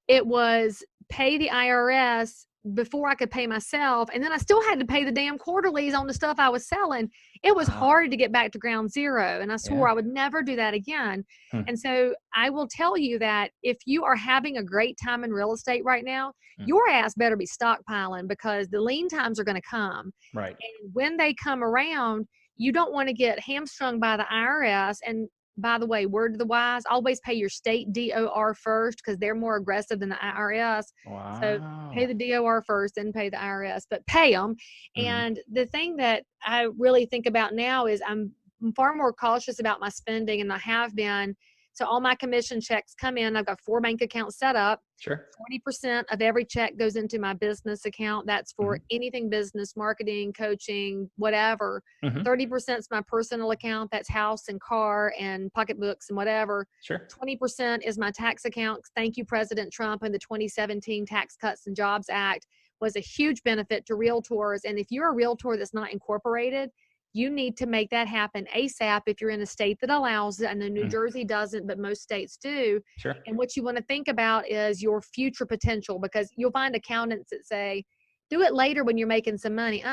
it was pay the IRS before I could pay myself. And then I still had to pay the damn quarterlies on the stuff I was selling. It was hard to get back to ground zero. And I swore I would never do that again. And so I will tell you that if you are having a great time in real estate right now, your ass better be stockpiling, because the lean times are going to come. Right. And when they come around, you don't want to get hamstrung by the IRS. And by the way, word to the wise, always pay your state DOR first, because they're more aggressive than the IRS. Wow. So pay the DOR first, then pay the IRS, but pay them. And the thing that I really think about now is I'm far more cautious about my spending, and I have been. So all my commission checks come in. I've got 4 bank accounts set up. Sure. 40% of every check goes into my business account. That's for anything business, marketing, coaching, whatever. 30% is my personal account. That's house and car and pocketbooks and whatever. Sure. 20% is my tax account. Thank you, President Trump, and the 2017 Tax Cuts and Jobs Act was a huge benefit to realtors. And if you're a realtor that's not incorporated, you need to make that happen ASAP if you're in a state that allows it. I know New Jersey doesn't, but most states do. Sure. And what you want to think about is your future potential, because you'll find accountants that say, do it later when you're making some money.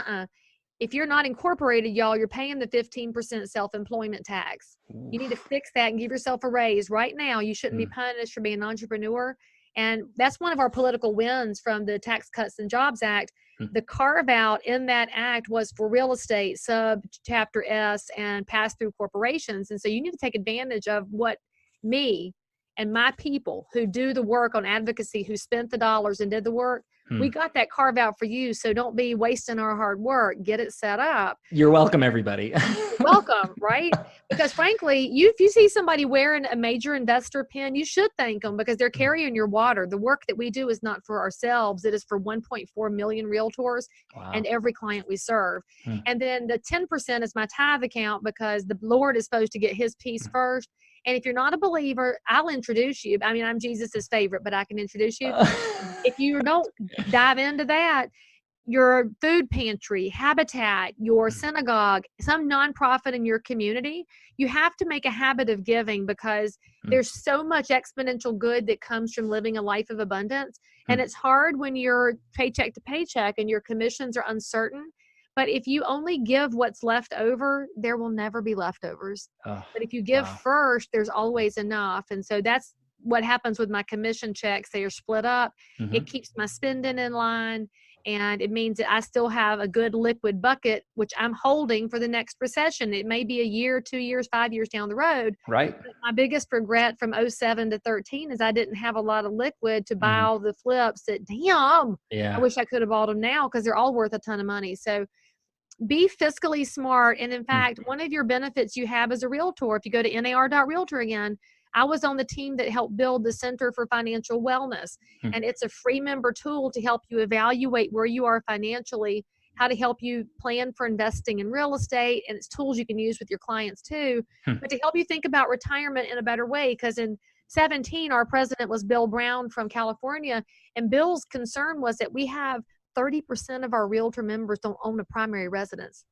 If you're not incorporated, y'all, you're paying the 15% self-employment tax. You need to fix that and give yourself a raise right now. You shouldn't be punished for being an entrepreneur. And that's one of our political wins from the Tax Cuts and Jobs Act. The carve out in that act was for real estate, sub chapter S, and pass through corporations. And so you need to take advantage of what me and my people who do the work on advocacy, who spent the dollars and did the work, we got that carve out for you. So don't be wasting our hard work. Get it set up. You're welcome, everybody. Welcome, right? Because frankly, if you see somebody wearing a major investor pin, you should thank them, because they're carrying your water. The work that we do is not for ourselves. It is for 1.4 million realtors and every client we serve. And then the 10% is my tithe account, because the Lord is supposed to get his piece first. And if you're not a believer, I'll introduce you. I mean, I'm Jesus's favorite, but I can introduce you. If you don't dive into that, your food pantry, Habitat, your synagogue, some nonprofit in your community, you have to make a habit of giving, because there's so much exponential good that comes from living a life of abundance. And it's hard when you're paycheck to paycheck and your commissions are uncertain. But if you only give what's left over, there will never be leftovers. But if you give first, there's always enough. And so that's what happens with my commission checks, they are split up. Mm-hmm. It keeps my spending in line. And it means that I still have a good liquid bucket, which I'm holding for the next recession. It may be a year, 2 years, 5 years down the road. Right. But my biggest regret from 07 to 13 is I didn't have a lot of liquid to buy all the flips that, damn, I wish I could have bought them now because they're all worth a ton of money. So be fiscally smart. And in fact, one of your benefits you have as a realtor, if you go to nar.realtor again, I was on the team that helped build the Center for Financial Wellness. And it's a free member tool to help you evaluate where you are financially, how to help you plan for investing in real estate. And it's tools you can use with your clients too, but to help you think about retirement in a better way. Because in 17, our president was Bill Brown from California. And Bill's concern was that we have 30% of our realtor members don't own a primary residence.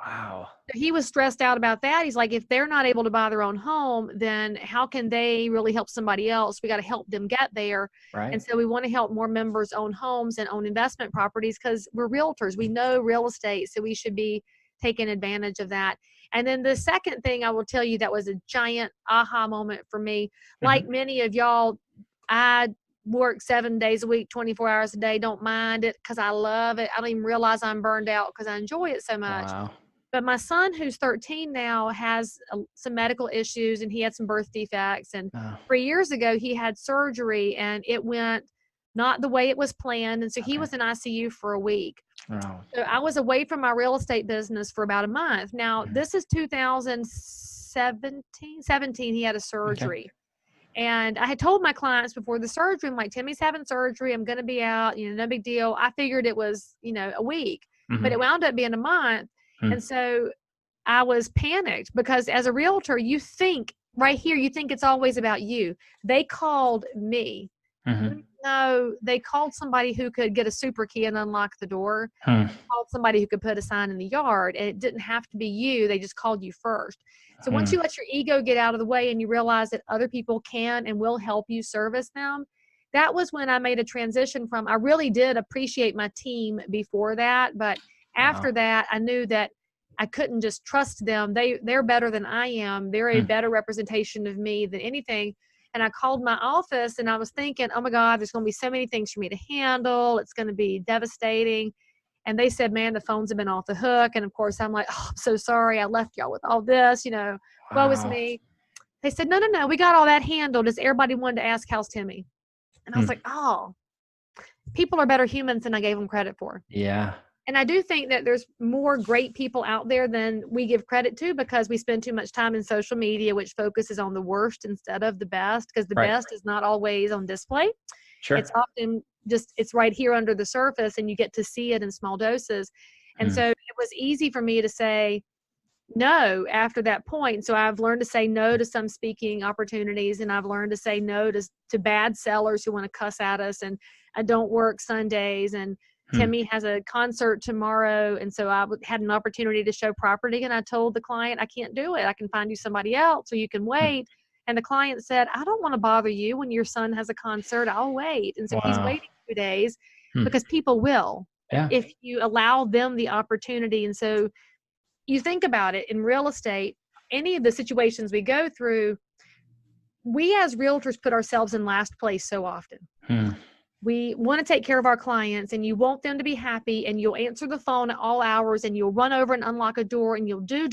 Wow. So he was stressed out about that. He's like, if they're not able to buy their own home, then how can they really help somebody else? We got to help them get there. Right. And so we want to help more members own homes and own investment properties because we're realtors. We know real estate, so we should be taking advantage of that. And then the second thing I will tell you that was a giant aha moment for me, like many of y'all, I work 7 days a week, 24 hours a day, don't mind it because I love it. I don't even realize I'm burned out because I enjoy it so much. Wow. But my son, who's 13 now, has some medical issues and he had some birth defects. And 3 years ago, he had surgery and it went not the way it was planned. And so he was in ICU for a week. Wow. So I was away from my real estate business for about a month. Now, this is 2017, he had a surgery. Okay. And I had told my clients before the surgery, I'm like, Timmy's having surgery. I'm going to be out, no big deal. I figured it was, a week, but it wound up being a month. And so I was panicked because as a realtor, you think right here, you think it's always about you. They called me. No, they called somebody who could get a super key and unlock the door. Called somebody who could put a sign in the yard. And it didn't have to be you. They just called you first. So once you let your ego get out of the way and you realize that other people can and will help you service them, that was when I made a transition from, I really did appreciate my team before that. But after that, I knew that I couldn't just trust them. They're better than I am. They're a better representation of me than anything. And I called my office and I was thinking, oh my God, there's going to be so many things for me to handle. It's going to be devastating. And they said, man, the phones have been off the hook. And of course, I'm like, oh, I'm so sorry. I left y'all with all this, woe is me. They said, no, we got all that handled. As everybody wanted to ask, how's Timmy? And I was like, oh, people are better humans than I gave them credit for. Yeah. And I do think that there's more great people out there than we give credit to because we spend too much time in social media, which focuses on the worst instead of the best, because the best is not always on display. Sure. It's often it's right here under the surface and you get to see it in small doses. And so it was easy for me to say no after that point. So I've learned to say no to some speaking opportunities, and I've learned to say no to bad sellers who want to cuss at us. And I don't work Sundays, and Timmy has a concert tomorrow. And so I had an opportunity to show property, and I told the client, I can't do it. I can find you somebody else, or you can wait. And the client said, I don't want to bother you when your son has a concert. I'll wait. And so he's waiting 2 days because people will, if you allow them the opportunity. And so you think about it in real estate, any of the situations we go through, we as realtors put ourselves in last place so often. We want to take care of our clients, and you want them to be happy, and you'll answer the phone at all hours, and you'll run over and unlock a door, and you'll do.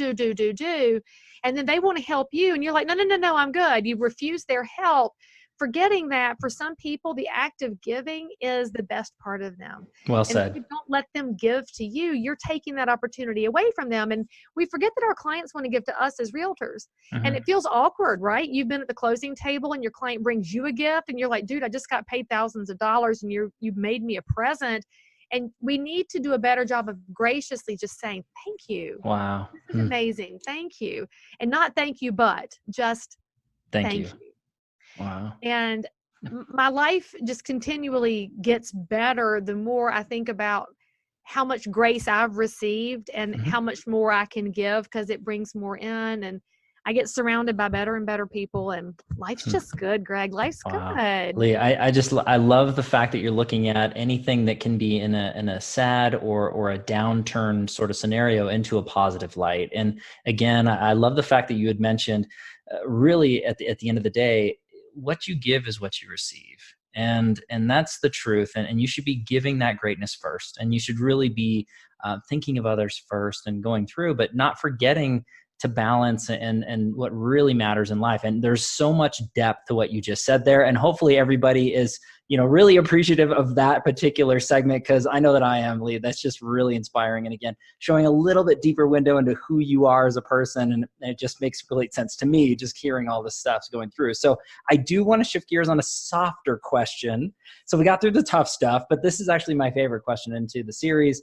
And then they want to help you, and you're like, no, I'm good. You refuse their help, forgetting that for some people, the act of giving is the best part of them. Well said. And if you don't let them give to you, you're taking that opportunity away from them. And we forget that our clients want to give to us as realtors. And it feels awkward, right? You've been at the closing table and your client brings you a gift and you're like, dude, I just got paid thousands of dollars and you've made me a present. And we need to do a better job of graciously just saying, thank you. Wow. This is amazing. Thank you. And not thank you, but just thank you. Wow. And my life just continually gets better the more I think about how much grace I've received and how much more I can give, because it brings more in, and I get surrounded by better and better people, and life's just good, Greg. Life's good. Leigh, I love the fact that you're looking at anything that can be in a sad or a downturn sort of scenario into a positive light. And again, I love the fact that you had mentioned really at the end of the day, what you give is what you receive. And that's the truth. And you should be giving that greatness first. And you should really be thinking of others first and going through, but not forgetting to balance and what really matters in life. And there's so much depth to what you just said there. And hopefully everybody is, really appreciative of that particular segment, because I know that I am, Leigh. That's just really inspiring. And again, showing a little bit deeper window into who you are as a person. And it just makes complete sense to me, just hearing all this stuff going through. So I do want to shift gears on a softer question. So we got through the tough stuff, but this is actually my favorite question into the series.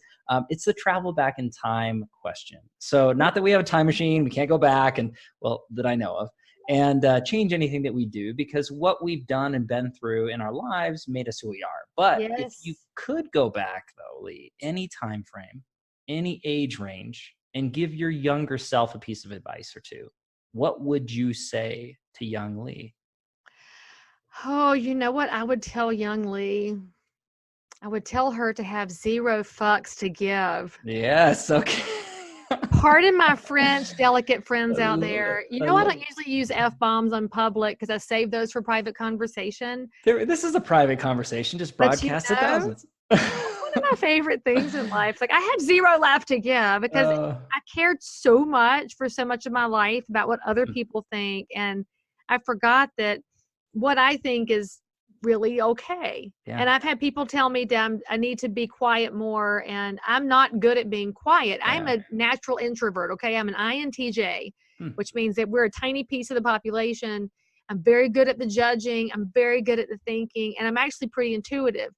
It's the travel back in time question. So not that we have a time machine, we can't go back and, well, that I know of, and change anything that we do, because what we've done and been through in our lives made us who we are. But if you could go back though, Leigh, any time frame, any age range, and give your younger self a piece of advice or two, what would you say to young Leigh? Oh, you know what I would tell young Leigh? I would tell her to have 0 fucks to give. Yes. Okay. Pardon my French, delicate friends out there. I don't usually use F-bombs on public because I save those for private conversation. This is a private conversation, just broadcast to thousands. It's one of my favorite things in life. Like, I had 0 left to give because I cared so much for so much of my life about what other people think. And I forgot that what I think is really okay. Yeah. And I've had people tell me that I need to be quiet more, and I'm not good at being quiet. Yeah. I'm a natural introvert. Okay. I'm an INTJ, which means that we're a tiny piece of the population. I'm very good at the judging. I'm very good at the thinking, and I'm actually pretty intuitive.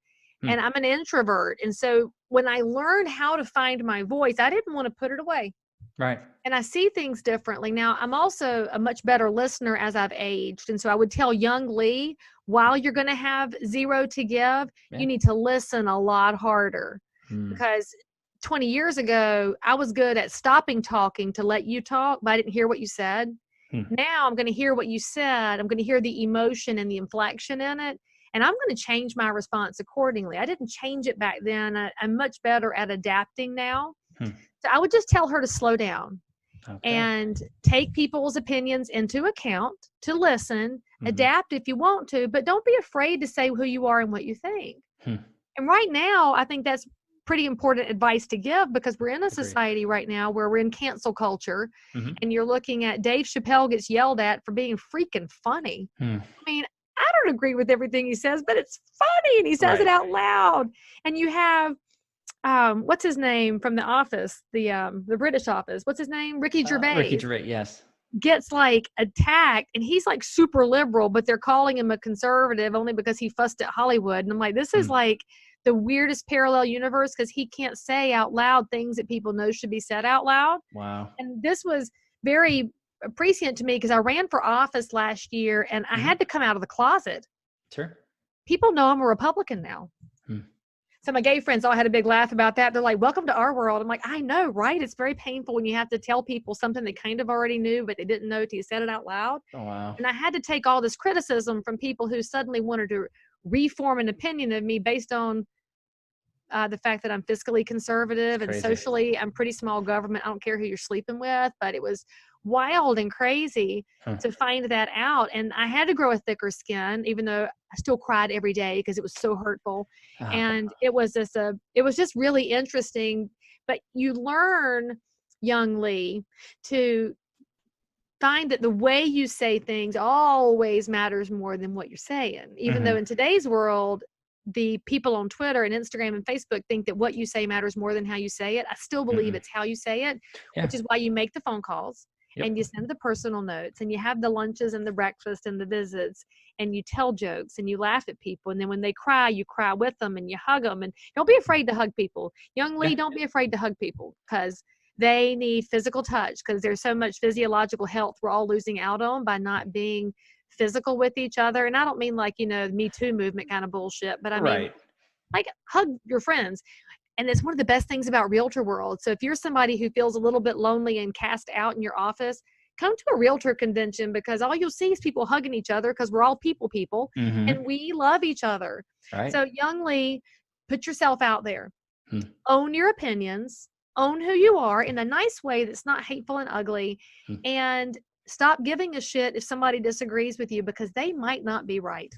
And I'm an introvert. And so when I learned how to find my voice, I didn't want to put it away. Right. And I see things differently. Now, I'm also a much better listener as I've aged. And so I would tell young Leigh, while you're going to have 0 to give, you need to listen a lot harder. Because 20 years ago, I was good at stopping talking to let you talk, but I didn't hear what you said. Now I'm going to hear what you said. I'm going to hear the emotion and the inflection in it. And I'm going to change my response accordingly. I didn't change it back then. I'm much better at adapting now. So I would just tell her to slow down and take people's opinions into account, to listen, adapt if you want to, but don't be afraid to say who you are and what you think. And right now, I think that's pretty important advice to give, because we're in a society right now where we're in cancel culture, and you're looking at Dave Chappelle gets yelled at for being freaking funny. I mean, I don't agree with everything he says, but it's funny, and he says it out loud. And you have what's his name from The Office, the British Office? What's his name? Ricky Gervais. Ricky Gervais, yes. Gets like attacked, and he's like super liberal, but they're calling him a conservative only because he fussed at Hollywood. And I'm like, this is like the weirdest parallel universe, because he can't say out loud things that people know should be said out loud. Wow. And this was very prescient to me, because I ran for office last year, and I had to come out of the closet. Sure. People know I'm a Republican now. So my gay friends all had a big laugh about that. They're like, welcome to our world. I'm like, I know, right? It's very painful when you have to tell people something they kind of already knew, but they didn't know till you said it out loud. Oh, wow. And I had to take all this criticism from people who suddenly wanted to reform an opinion of me based on the fact that I'm fiscally conservative and socially I'm pretty small government. I don't care who you're sleeping with, but it was wild and crazy to find that out. And I had to grow a thicker skin, even though I still cried every day because it was so hurtful. And it was just really interesting. But you learn, young Leigh, to find that the way you say things always matters more than what you're saying. Even though in today's world, the people on Twitter and Instagram and Facebook think that what you say matters more than how you say it. I still believe it's how you say it, which is why you make the phone calls and you send the personal notes and you have the lunches and the breakfast and the visits and you tell jokes and you laugh at people. And then when they cry, you cry with them and you hug them. And don't be afraid to hug people. Young Leigh, don't be afraid to hug people, because they need physical touch, because there's so much physiological health we're all losing out on by not being physical with each other. And I don't mean like, the Me Too movement kind of bullshit, but I mean, like, hug your friends. And it's one of the best things about realtor world. So if you're somebody who feels a little bit lonely and cast out in your office, come to a realtor convention, because all you'll see is people hugging each other, because we're all people and we love each other. So young Leigh, put yourself out there, own your opinions, own who you are in a nice way that's not hateful and ugly, and stop giving a shit if somebody disagrees with you, because they might not be right.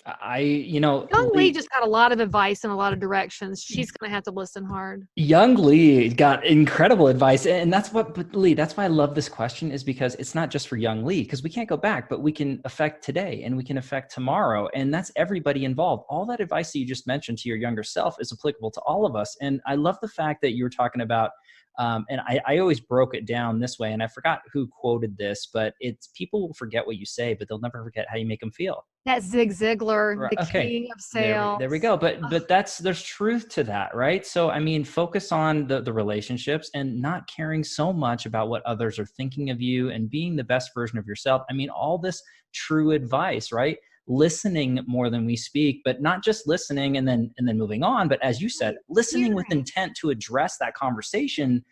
Young Leigh just got a lot of advice and a lot of directions. She's going to have to listen hard. Young Leigh got incredible advice. And but Leigh, that's why I love this question, is because it's not just for young Leigh, because we can't go back, but we can affect today and we can affect tomorrow. And that's everybody involved. All that advice that you just mentioned to your younger self is applicable to all of us. And I love the fact that you were talking about, and I always broke it down this way, and I forgot who quoted this, but it's people will forget what you say, but they'll never forget how you make them feel. That's Zig Ziglar, the king of sales. There we go. But there's truth to that, right? So, I mean, focus on the relationships and not caring so much about what others are thinking of you and being the best version of yourself. I mean, all this true advice, right? Listening more than we speak, but not just listening and then moving on. But as you said, listening with intent to address that conversation.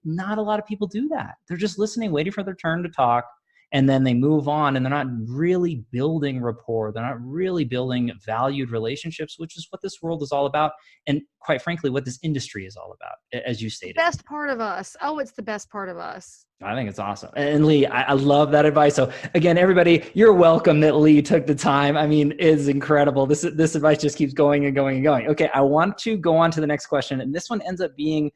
Not a lot of people do that. They're just listening, waiting for their turn to talk. And then they move on, and they're not really building rapport. They're not really building valued relationships, which is what this world is all about. And quite frankly, what this industry is all about, as you stated. The best part of us. Oh, it's the best part of us. I think it's awesome. And Leigh, I love that advice. So again, everybody, you're welcome that Leigh took the time. I mean, it's incredible. This advice just keeps going and going and going. Okay, I want to go on to the next question. And this one ends up being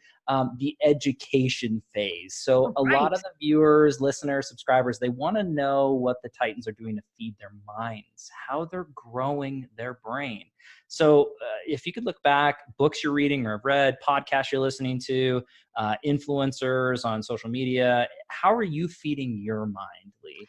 the education phase. So a lot of the viewers, listeners, subscribers, they want to know what the Titans are doing to feed their minds, how they're growing their brain. So if you could look back, books you're reading or have read, podcasts you're listening to, influencers on social media, how are you feeding your mind, Leigh?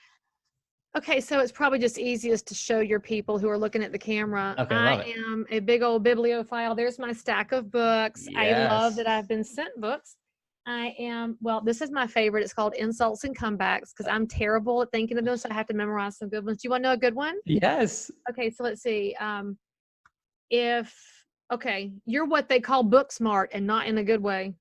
Okay, so it's probably just easiest to show your people who are looking at the camera. Okay, I am a big old bibliophile. There's my stack of books. Yes. I love that I've been sent books. This is my favorite. It's called Insults and Comebacks, because I'm terrible at thinking of them, so I have to memorize some good ones. Do you want to know a good one? Yes. Okay, so let's see. You're what they call book smart, and not in a good way.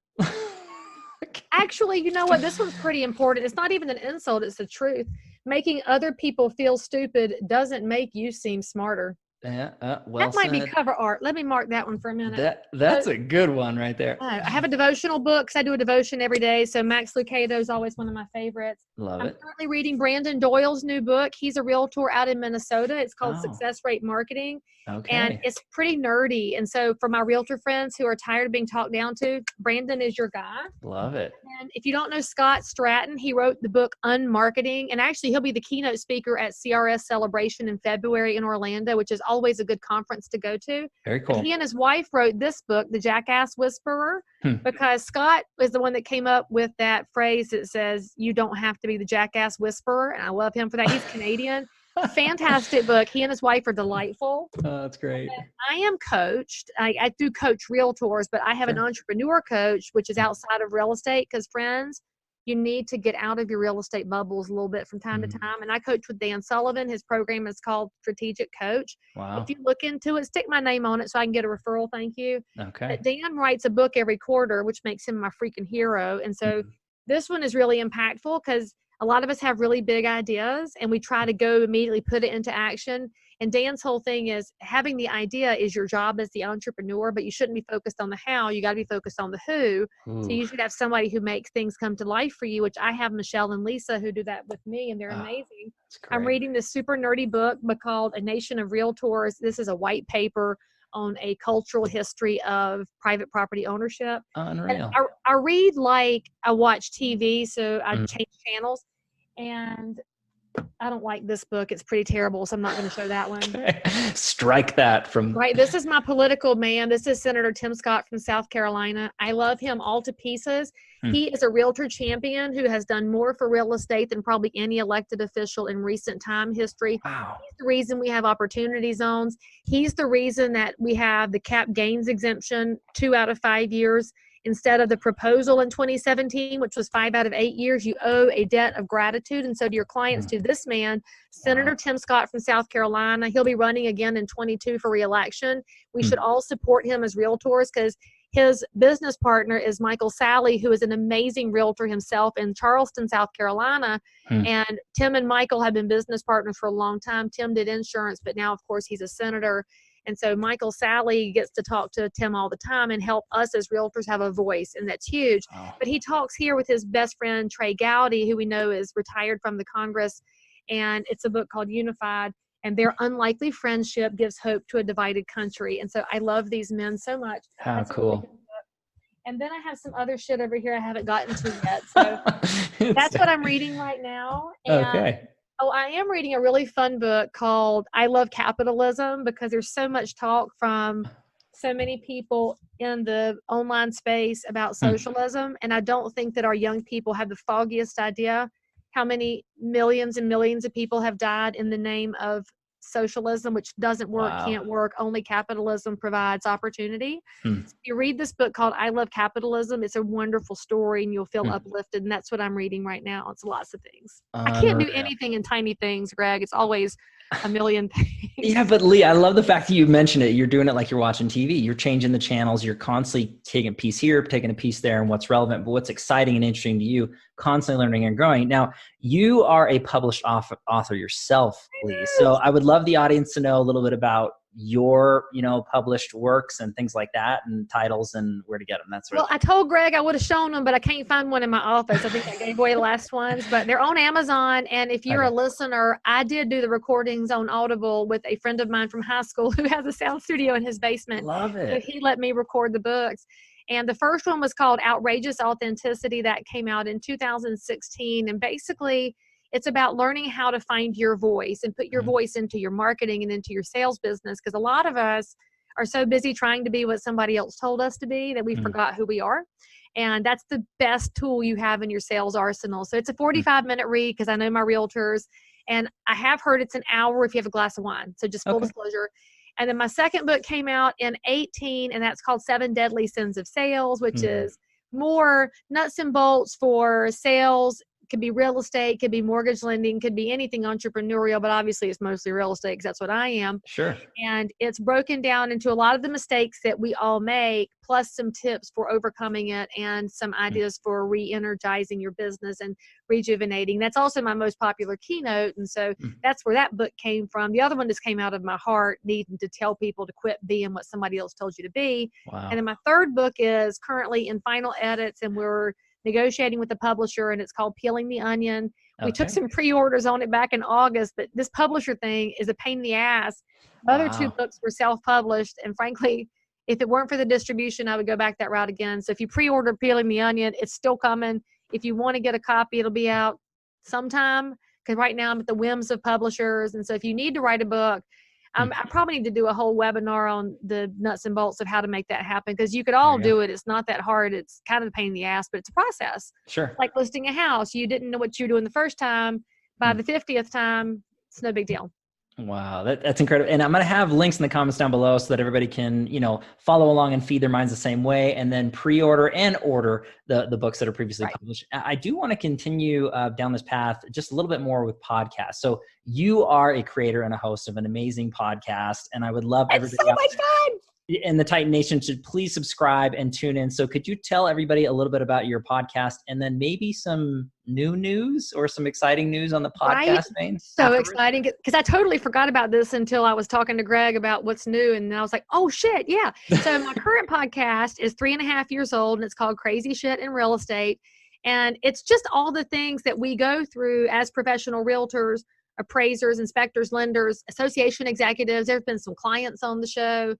Actually, you know what? This one's pretty important. It's not even an insult. It's the truth. Making other people feel stupid doesn't make you seem smarter. Well that might be cover art. Let me mark that one for a minute. That's a good one right there. I have a devotional book, because I do a devotion every day. So Max Lucado is always one of my favorites. I'm currently reading Brandon Doyle's new book. He's a realtor out in Minnesota. It's called Success Rate Marketing. Okay. And it's pretty nerdy. And so for my realtor friends who are tired of being talked down to, Brandon is your guy. Love it. And if you don't know Scott Stratton, he wrote the book Unmarketing. And actually, he'll be the keynote speaker at CRS Celebration in February in Orlando, which is always a good conference to go to. Very cool. And he and his wife wrote this book, The Jackass Whisperer, because Scott was the one that came up with that phrase that says, you don't have to be the Jackass Whisperer. And I love him for that. He's Canadian. Fantastic book. He and his wife are delightful. Oh, that's great. I am coached. I do coach realtors, but I have an entrepreneur coach, which is outside of real estate, because friends, you need to get out of your real estate bubbles a little bit from time to time. And I coach with Dan Sullivan. His program is called Strategic Coach. Wow. If you look into it, stick my name on it so I can get a referral. Thank you. Okay. But Dan writes a book every quarter, which makes him my freaking hero. And so this one is really impactful, because a lot of us have really big ideas and we try to go immediately put it into action. And Dan's whole thing is, having the idea is your job as the entrepreneur, but you shouldn't be focused on the how. You got to be focused on the who. So you should have somebody who makes things come to life for you, which I have Michelle and Lisa who do that with me, and they're amazing. I'm reading this super nerdy book called A Nation of Realtors. This is a white paper on a cultural history of private property ownership. Unreal. I read like I watch TV, so I change channels. And I don't like this book. It's pretty terrible, so I'm not going to show that one. Strike that from... Right. This is my political man. This is Senator Tim Scott from South Carolina. I love him all to pieces. He is a realtor champion who has done more for real estate than probably any elected official in recent time history. Wow. He's the reason we have opportunity zones. He's the reason that we have the cap gains exemption 2 out of 5 years. Instead of the proposal in 2017, which was 5 out of 8 years, you owe a debt of gratitude. And so to your clients, to this man, Senator Tim Scott from South Carolina, he'll be running again in 22 for re-election. We should all support him as realtors, because his business partner is Michael Sally, who is an amazing realtor himself in Charleston, South Carolina. And Tim and Michael have been business partners for a long time. Tim did insurance, but now, of course, he's a senator. And so Michael Sally gets to talk to Tim all the time and help us as realtors have a voice, and that's huge. Oh. But he talks here with his best friend, Trey Gowdy, who we know is retired from the Congress, and it's a book called Unified, and their unlikely friendship gives hope to a divided country. And so I love these men so much. How That's cool. And then I have some other shit over here I haven't gotten to yet. So that's what I'm reading right now. And Okay. oh, I am reading a really fun book called I Love Capitalism, because there's so much talk from so many people in the online space about socialism. And I don't think that our young people have the foggiest idea how many millions and millions of people have died in the name of socialism, which doesn't work, can't work. Only capitalism provides opportunity. So if you read this book called I Love Capitalism, it's a wonderful story and you'll feel uplifted. And that's what I'm reading right now. It's lots of things. I can't do anything in tiny things, Greg. It's always a million things. Yeah, but Leigh, I love the fact that you mentioned it. You're doing it like you're watching TV. You're changing the channels. You're constantly taking a piece here, taking a piece there, and what's relevant, but what's exciting and interesting to you, constantly learning and growing. Now, you are a published author yourself, Leigh. So I would love the audience to know a little bit about your, published works and things like that, and titles and where to get them. That's well, I told Greg I would have shown them, but I can't find one in my office. I think I gave away the last ones, but they're on Amazon. And if you're a listener, I did do the recordings on Audible with a friend of mine from high school who has a sound studio in his basement. Love it. So he let me record the books. And the first one was called Outrageous Authenticity. That came out in 2016. And basically, it's about learning how to find your voice and put your voice into your marketing and into your sales business. Because a lot of us are so busy trying to be what somebody else told us to be that we forgot who we are. And that's the best tool you have in your sales arsenal. So it's a 45-minute read, because I know my realtors. And I have heard it's an hour if you have a glass of wine. So just full disclosure. And then my second book came out in 2018, and that's called 7 Deadly Sins of Sales, which is more nuts and bolts for sales. Could be real estate, could be mortgage lending, could be anything entrepreneurial, but obviously it's mostly real estate because that's what I am. Sure. And it's broken down into a lot of the mistakes that we all make, plus some tips for overcoming it and some ideas for re-energizing your business and rejuvenating. That's also my most popular keynote. And so that's where that book came from. The other one just came out of my heart, needing to tell people to quit being what somebody else told you to be. Wow. And then my third book is currently in final edits, and we're negotiating with the publisher, and it's called Peeling the Onion. We took some pre-orders on it back in August, but this publisher thing is a pain in the ass. The other two books were self-published, and frankly, if it weren't for the distribution, I would go back that route again. So if you pre-order Peeling the Onion, it's still coming. If you want to get a copy, it'll be out sometime, because right now I'm at the whims of publishers. And so if you need to write a book, I probably need to do a whole webinar on the nuts and bolts of how to make that happen, because you could all do it. It's not that hard. It's kind of a pain in the ass, but it's a process. Sure. Like listing a house. You didn't know what you were doing the first time. By the 50th time, it's no big deal. Wow, that's incredible. And I'm going to have links in the comments down below so that everybody can, follow along and feed their minds the same way, and then pre-order and order the books that are previously published. I do want to continue down this path just a little bit more with podcasts. So you are a creator and a host of an amazing podcast, and I would love everybody. It's so much fun. And the Titan Nation should please subscribe and tune in. So could you tell everybody a little bit about your podcast, and then maybe some new news or some exciting news on the podcast vein? So exciting, because I totally forgot about this until I was talking to Greg about what's new. And then I was like, oh shit, yeah. So my current podcast is 3.5 years old, and it's called Crazy Shit in Real Estate. And it's just all the things that we go through as professional realtors, appraisers, inspectors, lenders, association executives. There's been some clients on the show,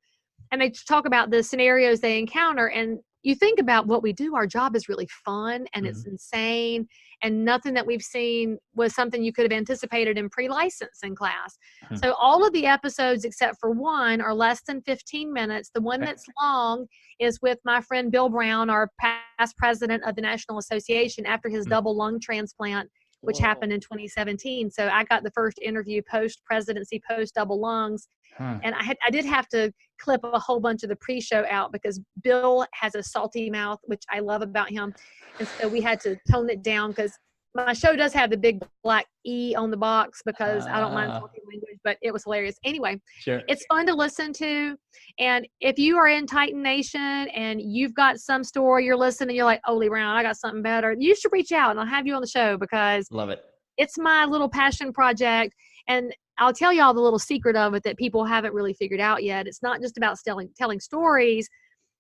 and they talk about the scenarios they encounter. And you think about what we do, our job is really fun, and it's insane. And nothing that we've seen was something you could have anticipated in pre-licensing class. So all of the episodes, except for one, are less than 15 minutes. The one that's long is with my friend Bill Brown, our past president of the National Association, after his double lung transplant, which happened in 2017. So I got the first interview post-presidency, post-double lungs. And I did have to clip a whole bunch of the pre-show out, because Bill has a salty mouth, which I love about him. And so we had to tone it down, because my show does have the big black E on the box, because I don't mind salty language, but it was hilarious. Anyway, it's fun to listen to. And if you are in Titan Nation and you've got some story you're listening, you're like, oh, Leigh Brown, I got something better, you should reach out and I'll have you on the show, because love it. It's my little passion project. And I'll tell y'all the little secret of it that people haven't really figured out yet. It's not just about telling stories.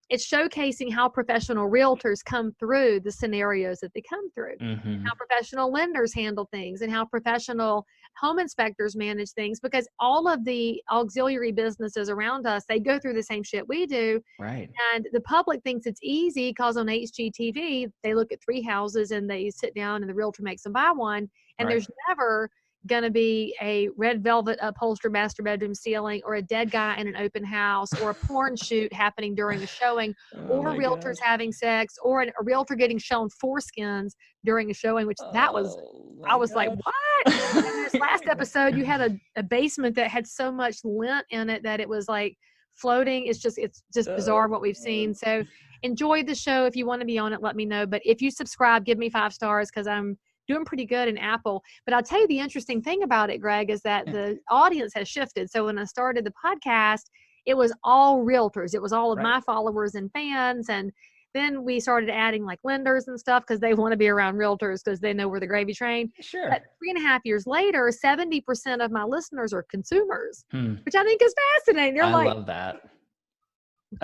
It's showcasing how professional realtors come through the scenarios that they come through, and how professional lenders handle things, and how professional home inspectors manage things, because all of the auxiliary businesses around us, they go through the same shit we do. Right. And the public thinks it's easy because on HGTV, they look at 3 houses and they sit down and the realtor makes them buy one. And there's never going to be a red velvet upholstered master bedroom ceiling, or a dead guy in an open house, or a porn shoot happening during a showing, or realtors having sex, or a realtor getting shown foreskins during a showing, which that was, I was like, what? And this last episode, you had a basement that had so much lint in it that it was like floating. It's just bizarre what we've seen. So enjoy the show. If you want to be on it, let me know. But if you subscribe, give me 5 stars, because I'm doing pretty good in Apple. But I'll tell you the interesting thing about it, Greg, is that the audience has shifted. So when I started the podcast, it was all realtors. It was all of my followers and fans. And then we started adding like lenders and stuff, because they want to be around realtors because they know we're the gravy train. Sure. But 3.5 years later, 70% of my listeners are consumers, which I think is fascinating. They're I love that.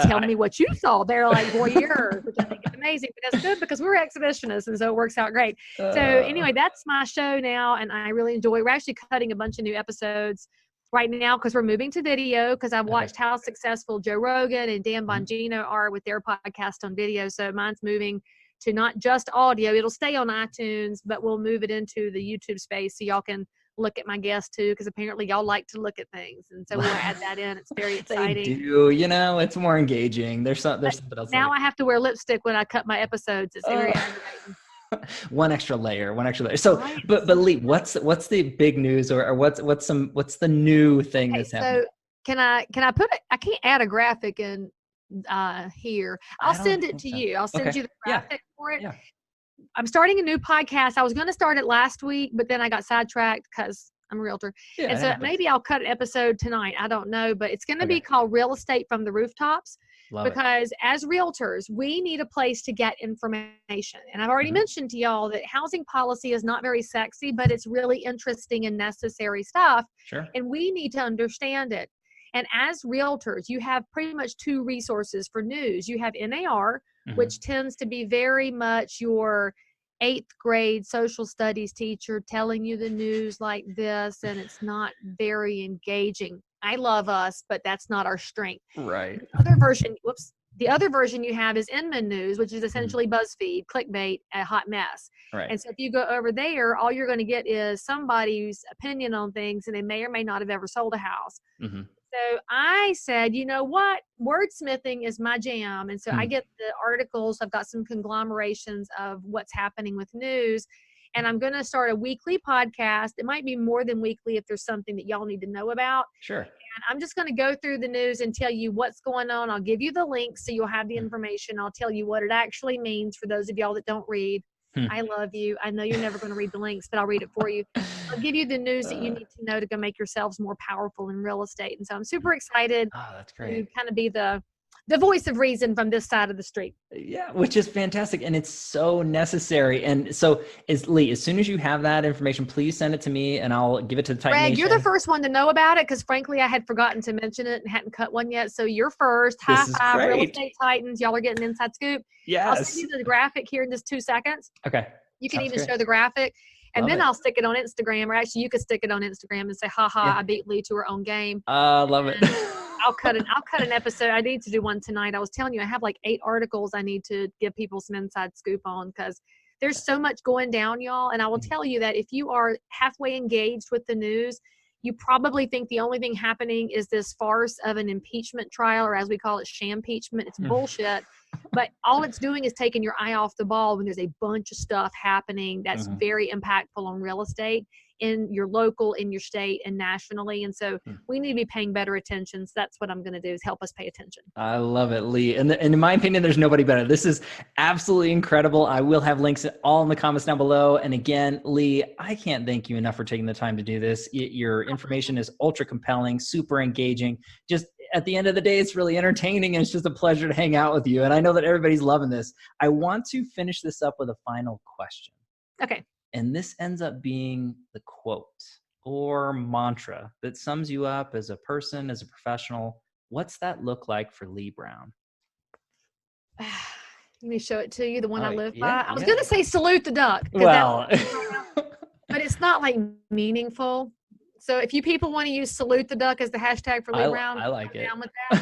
Tell me what you saw. They're like voyeurs, which I think is amazing. But that's good, because we're exhibitionists, and so it works out great. So anyway, that's my show now, and I really enjoy it. We're actually cutting a bunch of new episodes right now because we're moving to video, because I've watched how successful Joe Rogan and Dan Bongino are with their podcast on video. So mine's moving to not just audio. It'll stay on iTunes, but we'll move it into the YouTube space so y'all can look at my guests too, because apparently y'all like to look at things, and so we'll add that in. It's very exciting. They do, it's more engaging. There's something else. Now I have to wear lipstick when I cut my episodes. It's very aggravating. One extra layer. So, but Leigh, what's the big news, or what's the new thing that's happening? So can I put it? I can't add a graphic in here. I'll send it to you. I'll send you the graphic for it. Yeah. I'm starting a new podcast. I was going to start it last week, but then I got sidetracked because I'm a realtor. Yeah, and so maybe I'll cut an episode tonight. I don't know, but it's going to be called Real Estate from the Rooftops. Because as realtors, we need a place to get information. And I've already mentioned to y'all that housing policy is not very sexy, but it's really interesting and necessary stuff. Sure. And we need to understand it. And as realtors, you have pretty much 2 resources for news. You have NAR, which tends to be very much your 8th grade social studies teacher telling you the news like this, and it's not very engaging. I love us, but that's not our strength. Right. The other version you have is Inman News, which is essentially BuzzFeed, clickbait, a hot mess. Right. And so if you go over there, all you're going to get is somebody's opinion on things, and they may or may not have ever sold a house. So I said, you know what? Wordsmithing is my jam. And so I get the articles. I've got some conglomerations of what's happening with news. And I'm going to start a weekly podcast. It might be more than weekly if there's something that y'all need to know about. Sure. And I'm just going to go through the news and tell you what's going on. I'll give you the links so you'll have the information. I'll tell you what it actually means for those of y'all that don't read. I love you. I know you're never going to read the links, but I'll read it for you. I'll give you the news that you need to know to go make yourselves more powerful in real estate. And so I'm super excited that's great. to kind of be the voice of reason from this side of the street. Yeah, which is fantastic. And it's so necessary. And so Leigh, as soon as you have that information, please send it to me and I'll give it to the Titan Nation. Greg, you're the first one to know about it, because frankly, I had forgotten to mention it and hadn't cut one yet. So you're first. High five, Real Estate Titans. Y'all are getting an inside scoop. Yes. I'll send you the graphic here in just 2 seconds. Okay. You can even show the graphic. And then I'll stick it on Instagram, or actually you could stick it on Instagram and say, I beat Leigh to her own game. Love it. I'll cut an episode. I need to do one tonight. I was telling you, I have like 8 articles I need to give people some inside scoop on, because there's so much going down, y'all. And I will tell you that if you are halfway engaged with the news, you probably think the only thing happening is this farce of an impeachment trial, or as we call it, sham-peachment. It's bullshit. But all it's doing is taking your eye off the ball when there's a bunch of stuff happening that's very impactful on real estate in your local, in your state, and nationally. And so we need to be paying better attention. So that's what I'm going to do, is help us pay attention. I love it, Leigh. And in my opinion, there's nobody better. This is absolutely incredible. I will have links all in the comments down below. And again, Leigh, I can't thank you enough for taking the time to do this. Your information is ultra compelling, super engaging. Just at the end of the day, it's really entertaining, and it's just a pleasure to hang out with you. And I know that everybody's loving this. I want to finish this up with a final question. Okay. And this ends up being the quote. or mantra that sums you up as a person, as a professional, what's that look like for Leigh Brown? Let me show it to you, the one I live yeah, by. I was going to say salute the duck. Well, but it's not like meaningful. So if you people want to use salute the duck as the hashtag for Leigh Brown, I like it. down with that.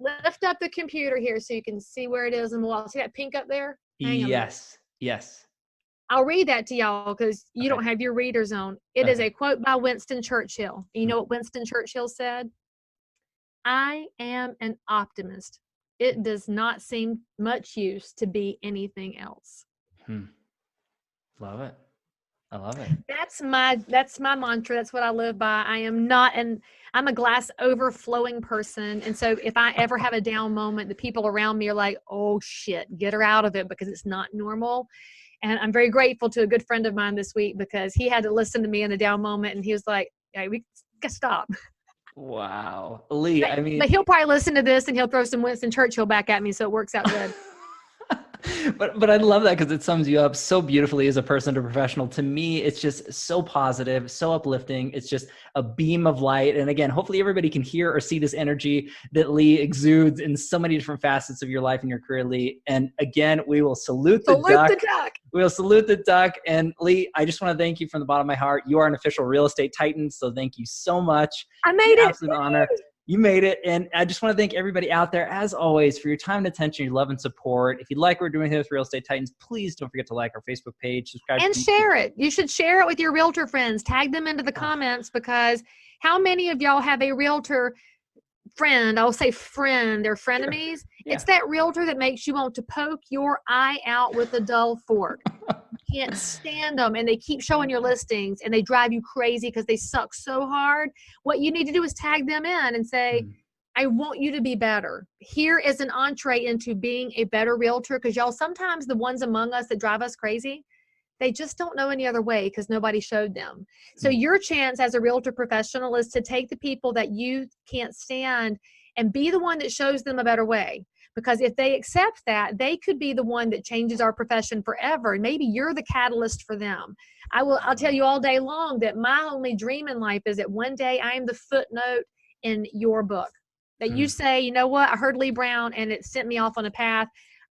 Lift up the computer here so you can see where it is in the wall. See that pink up there? Yes. I'll read that to y'all because you don't have your reader zone. It is a quote by Winston Churchill. You know what Winston Churchill said? I am an optimist. It does not seem much use to be anything else. Love it. I love it. That's my mantra. That's what I live by. I'm a glass overflowing person. And so if I ever have a down moment, the people around me are like, oh shit, get her out of it because it's not normal. And I'm very grateful to a good friend of mine this week because he had to listen to me in a down moment and he was like, hey, we got to stop. Wow. Leigh, but he'll probably listen to this and he'll throw some Winston Churchill back at me. So it works out good. But I love that because it sums you up so beautifully as a person to professional. To me, it's just so positive, so uplifting. It's just a beam of light. And again, hopefully everybody can hear or see this energy that Leigh exudes in so many different facets of your life and your career, Leigh. And again, we will salute the duck. We'll salute the duck. And Leigh, I just want to thank you from the bottom of my heart. You are an official real estate titan. So thank you so much. I made it. Absolute honor. You made it. And I just want to thank everybody out there, as always, for your time and attention, your love and support. If you like what we're doing here with Real Estate Titans, please don't forget to like our Facebook page, subscribe. And share it. You should share it with your realtor friends. Tag them into the comments because how many of y'all have a realtor friend? I'll say friend. They're frenemies. Sure. Yeah. It's that realtor that makes you want to poke your eye out with a dull fork. Can't stand them and they keep showing your listings and they drive you crazy because they suck so hard. What you need to do is tag them in and say, I want you to be better. Here is an entree into being a better realtor because y'all, sometimes the ones among us that drive us crazy, they just don't know any other way because nobody showed them. So your chance as a realtor professional is to take the people that you can't stand and be the one that shows them a better way. Because if they accept that, they could be the one that changes our profession forever. And maybe you're the catalyst for them. I'll tell you all day long that my only dream in life is that one day I am the footnote in your book. That you say, you know what, I heard Leigh Brown and it sent me off on a path.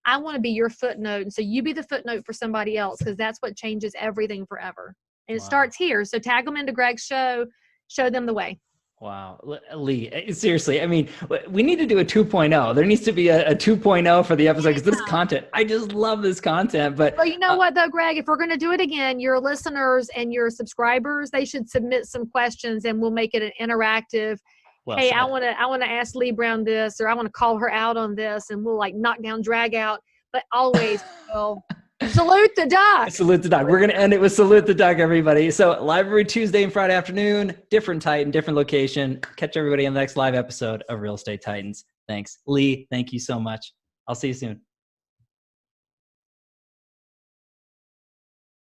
I want to be your footnote. And so you be the footnote for somebody else because that's what changes everything forever. And it starts here. So tag them into Greg's show, show them the way. Wow. Leigh, seriously, I mean, we need to do a 2.0. There needs to be a 2.0 for the episode because this content, I just love this content. But well, you know what though, Greg, if we're going to do it again, your listeners and your subscribers, they should submit some questions and we'll make it an interactive. Well, hey, I want to ask Leigh Brown this, or I want to call her out on this, and we'll like knock down, drag out, but always salute the duck. Salute the duck. We're going to end it with salute the duck, everybody. So live every Tuesday and Friday afternoon, different Titan, different location. Catch everybody on the next live episode of Real Estate Titans. Thanks. Leigh, thank you so much. I'll see you soon.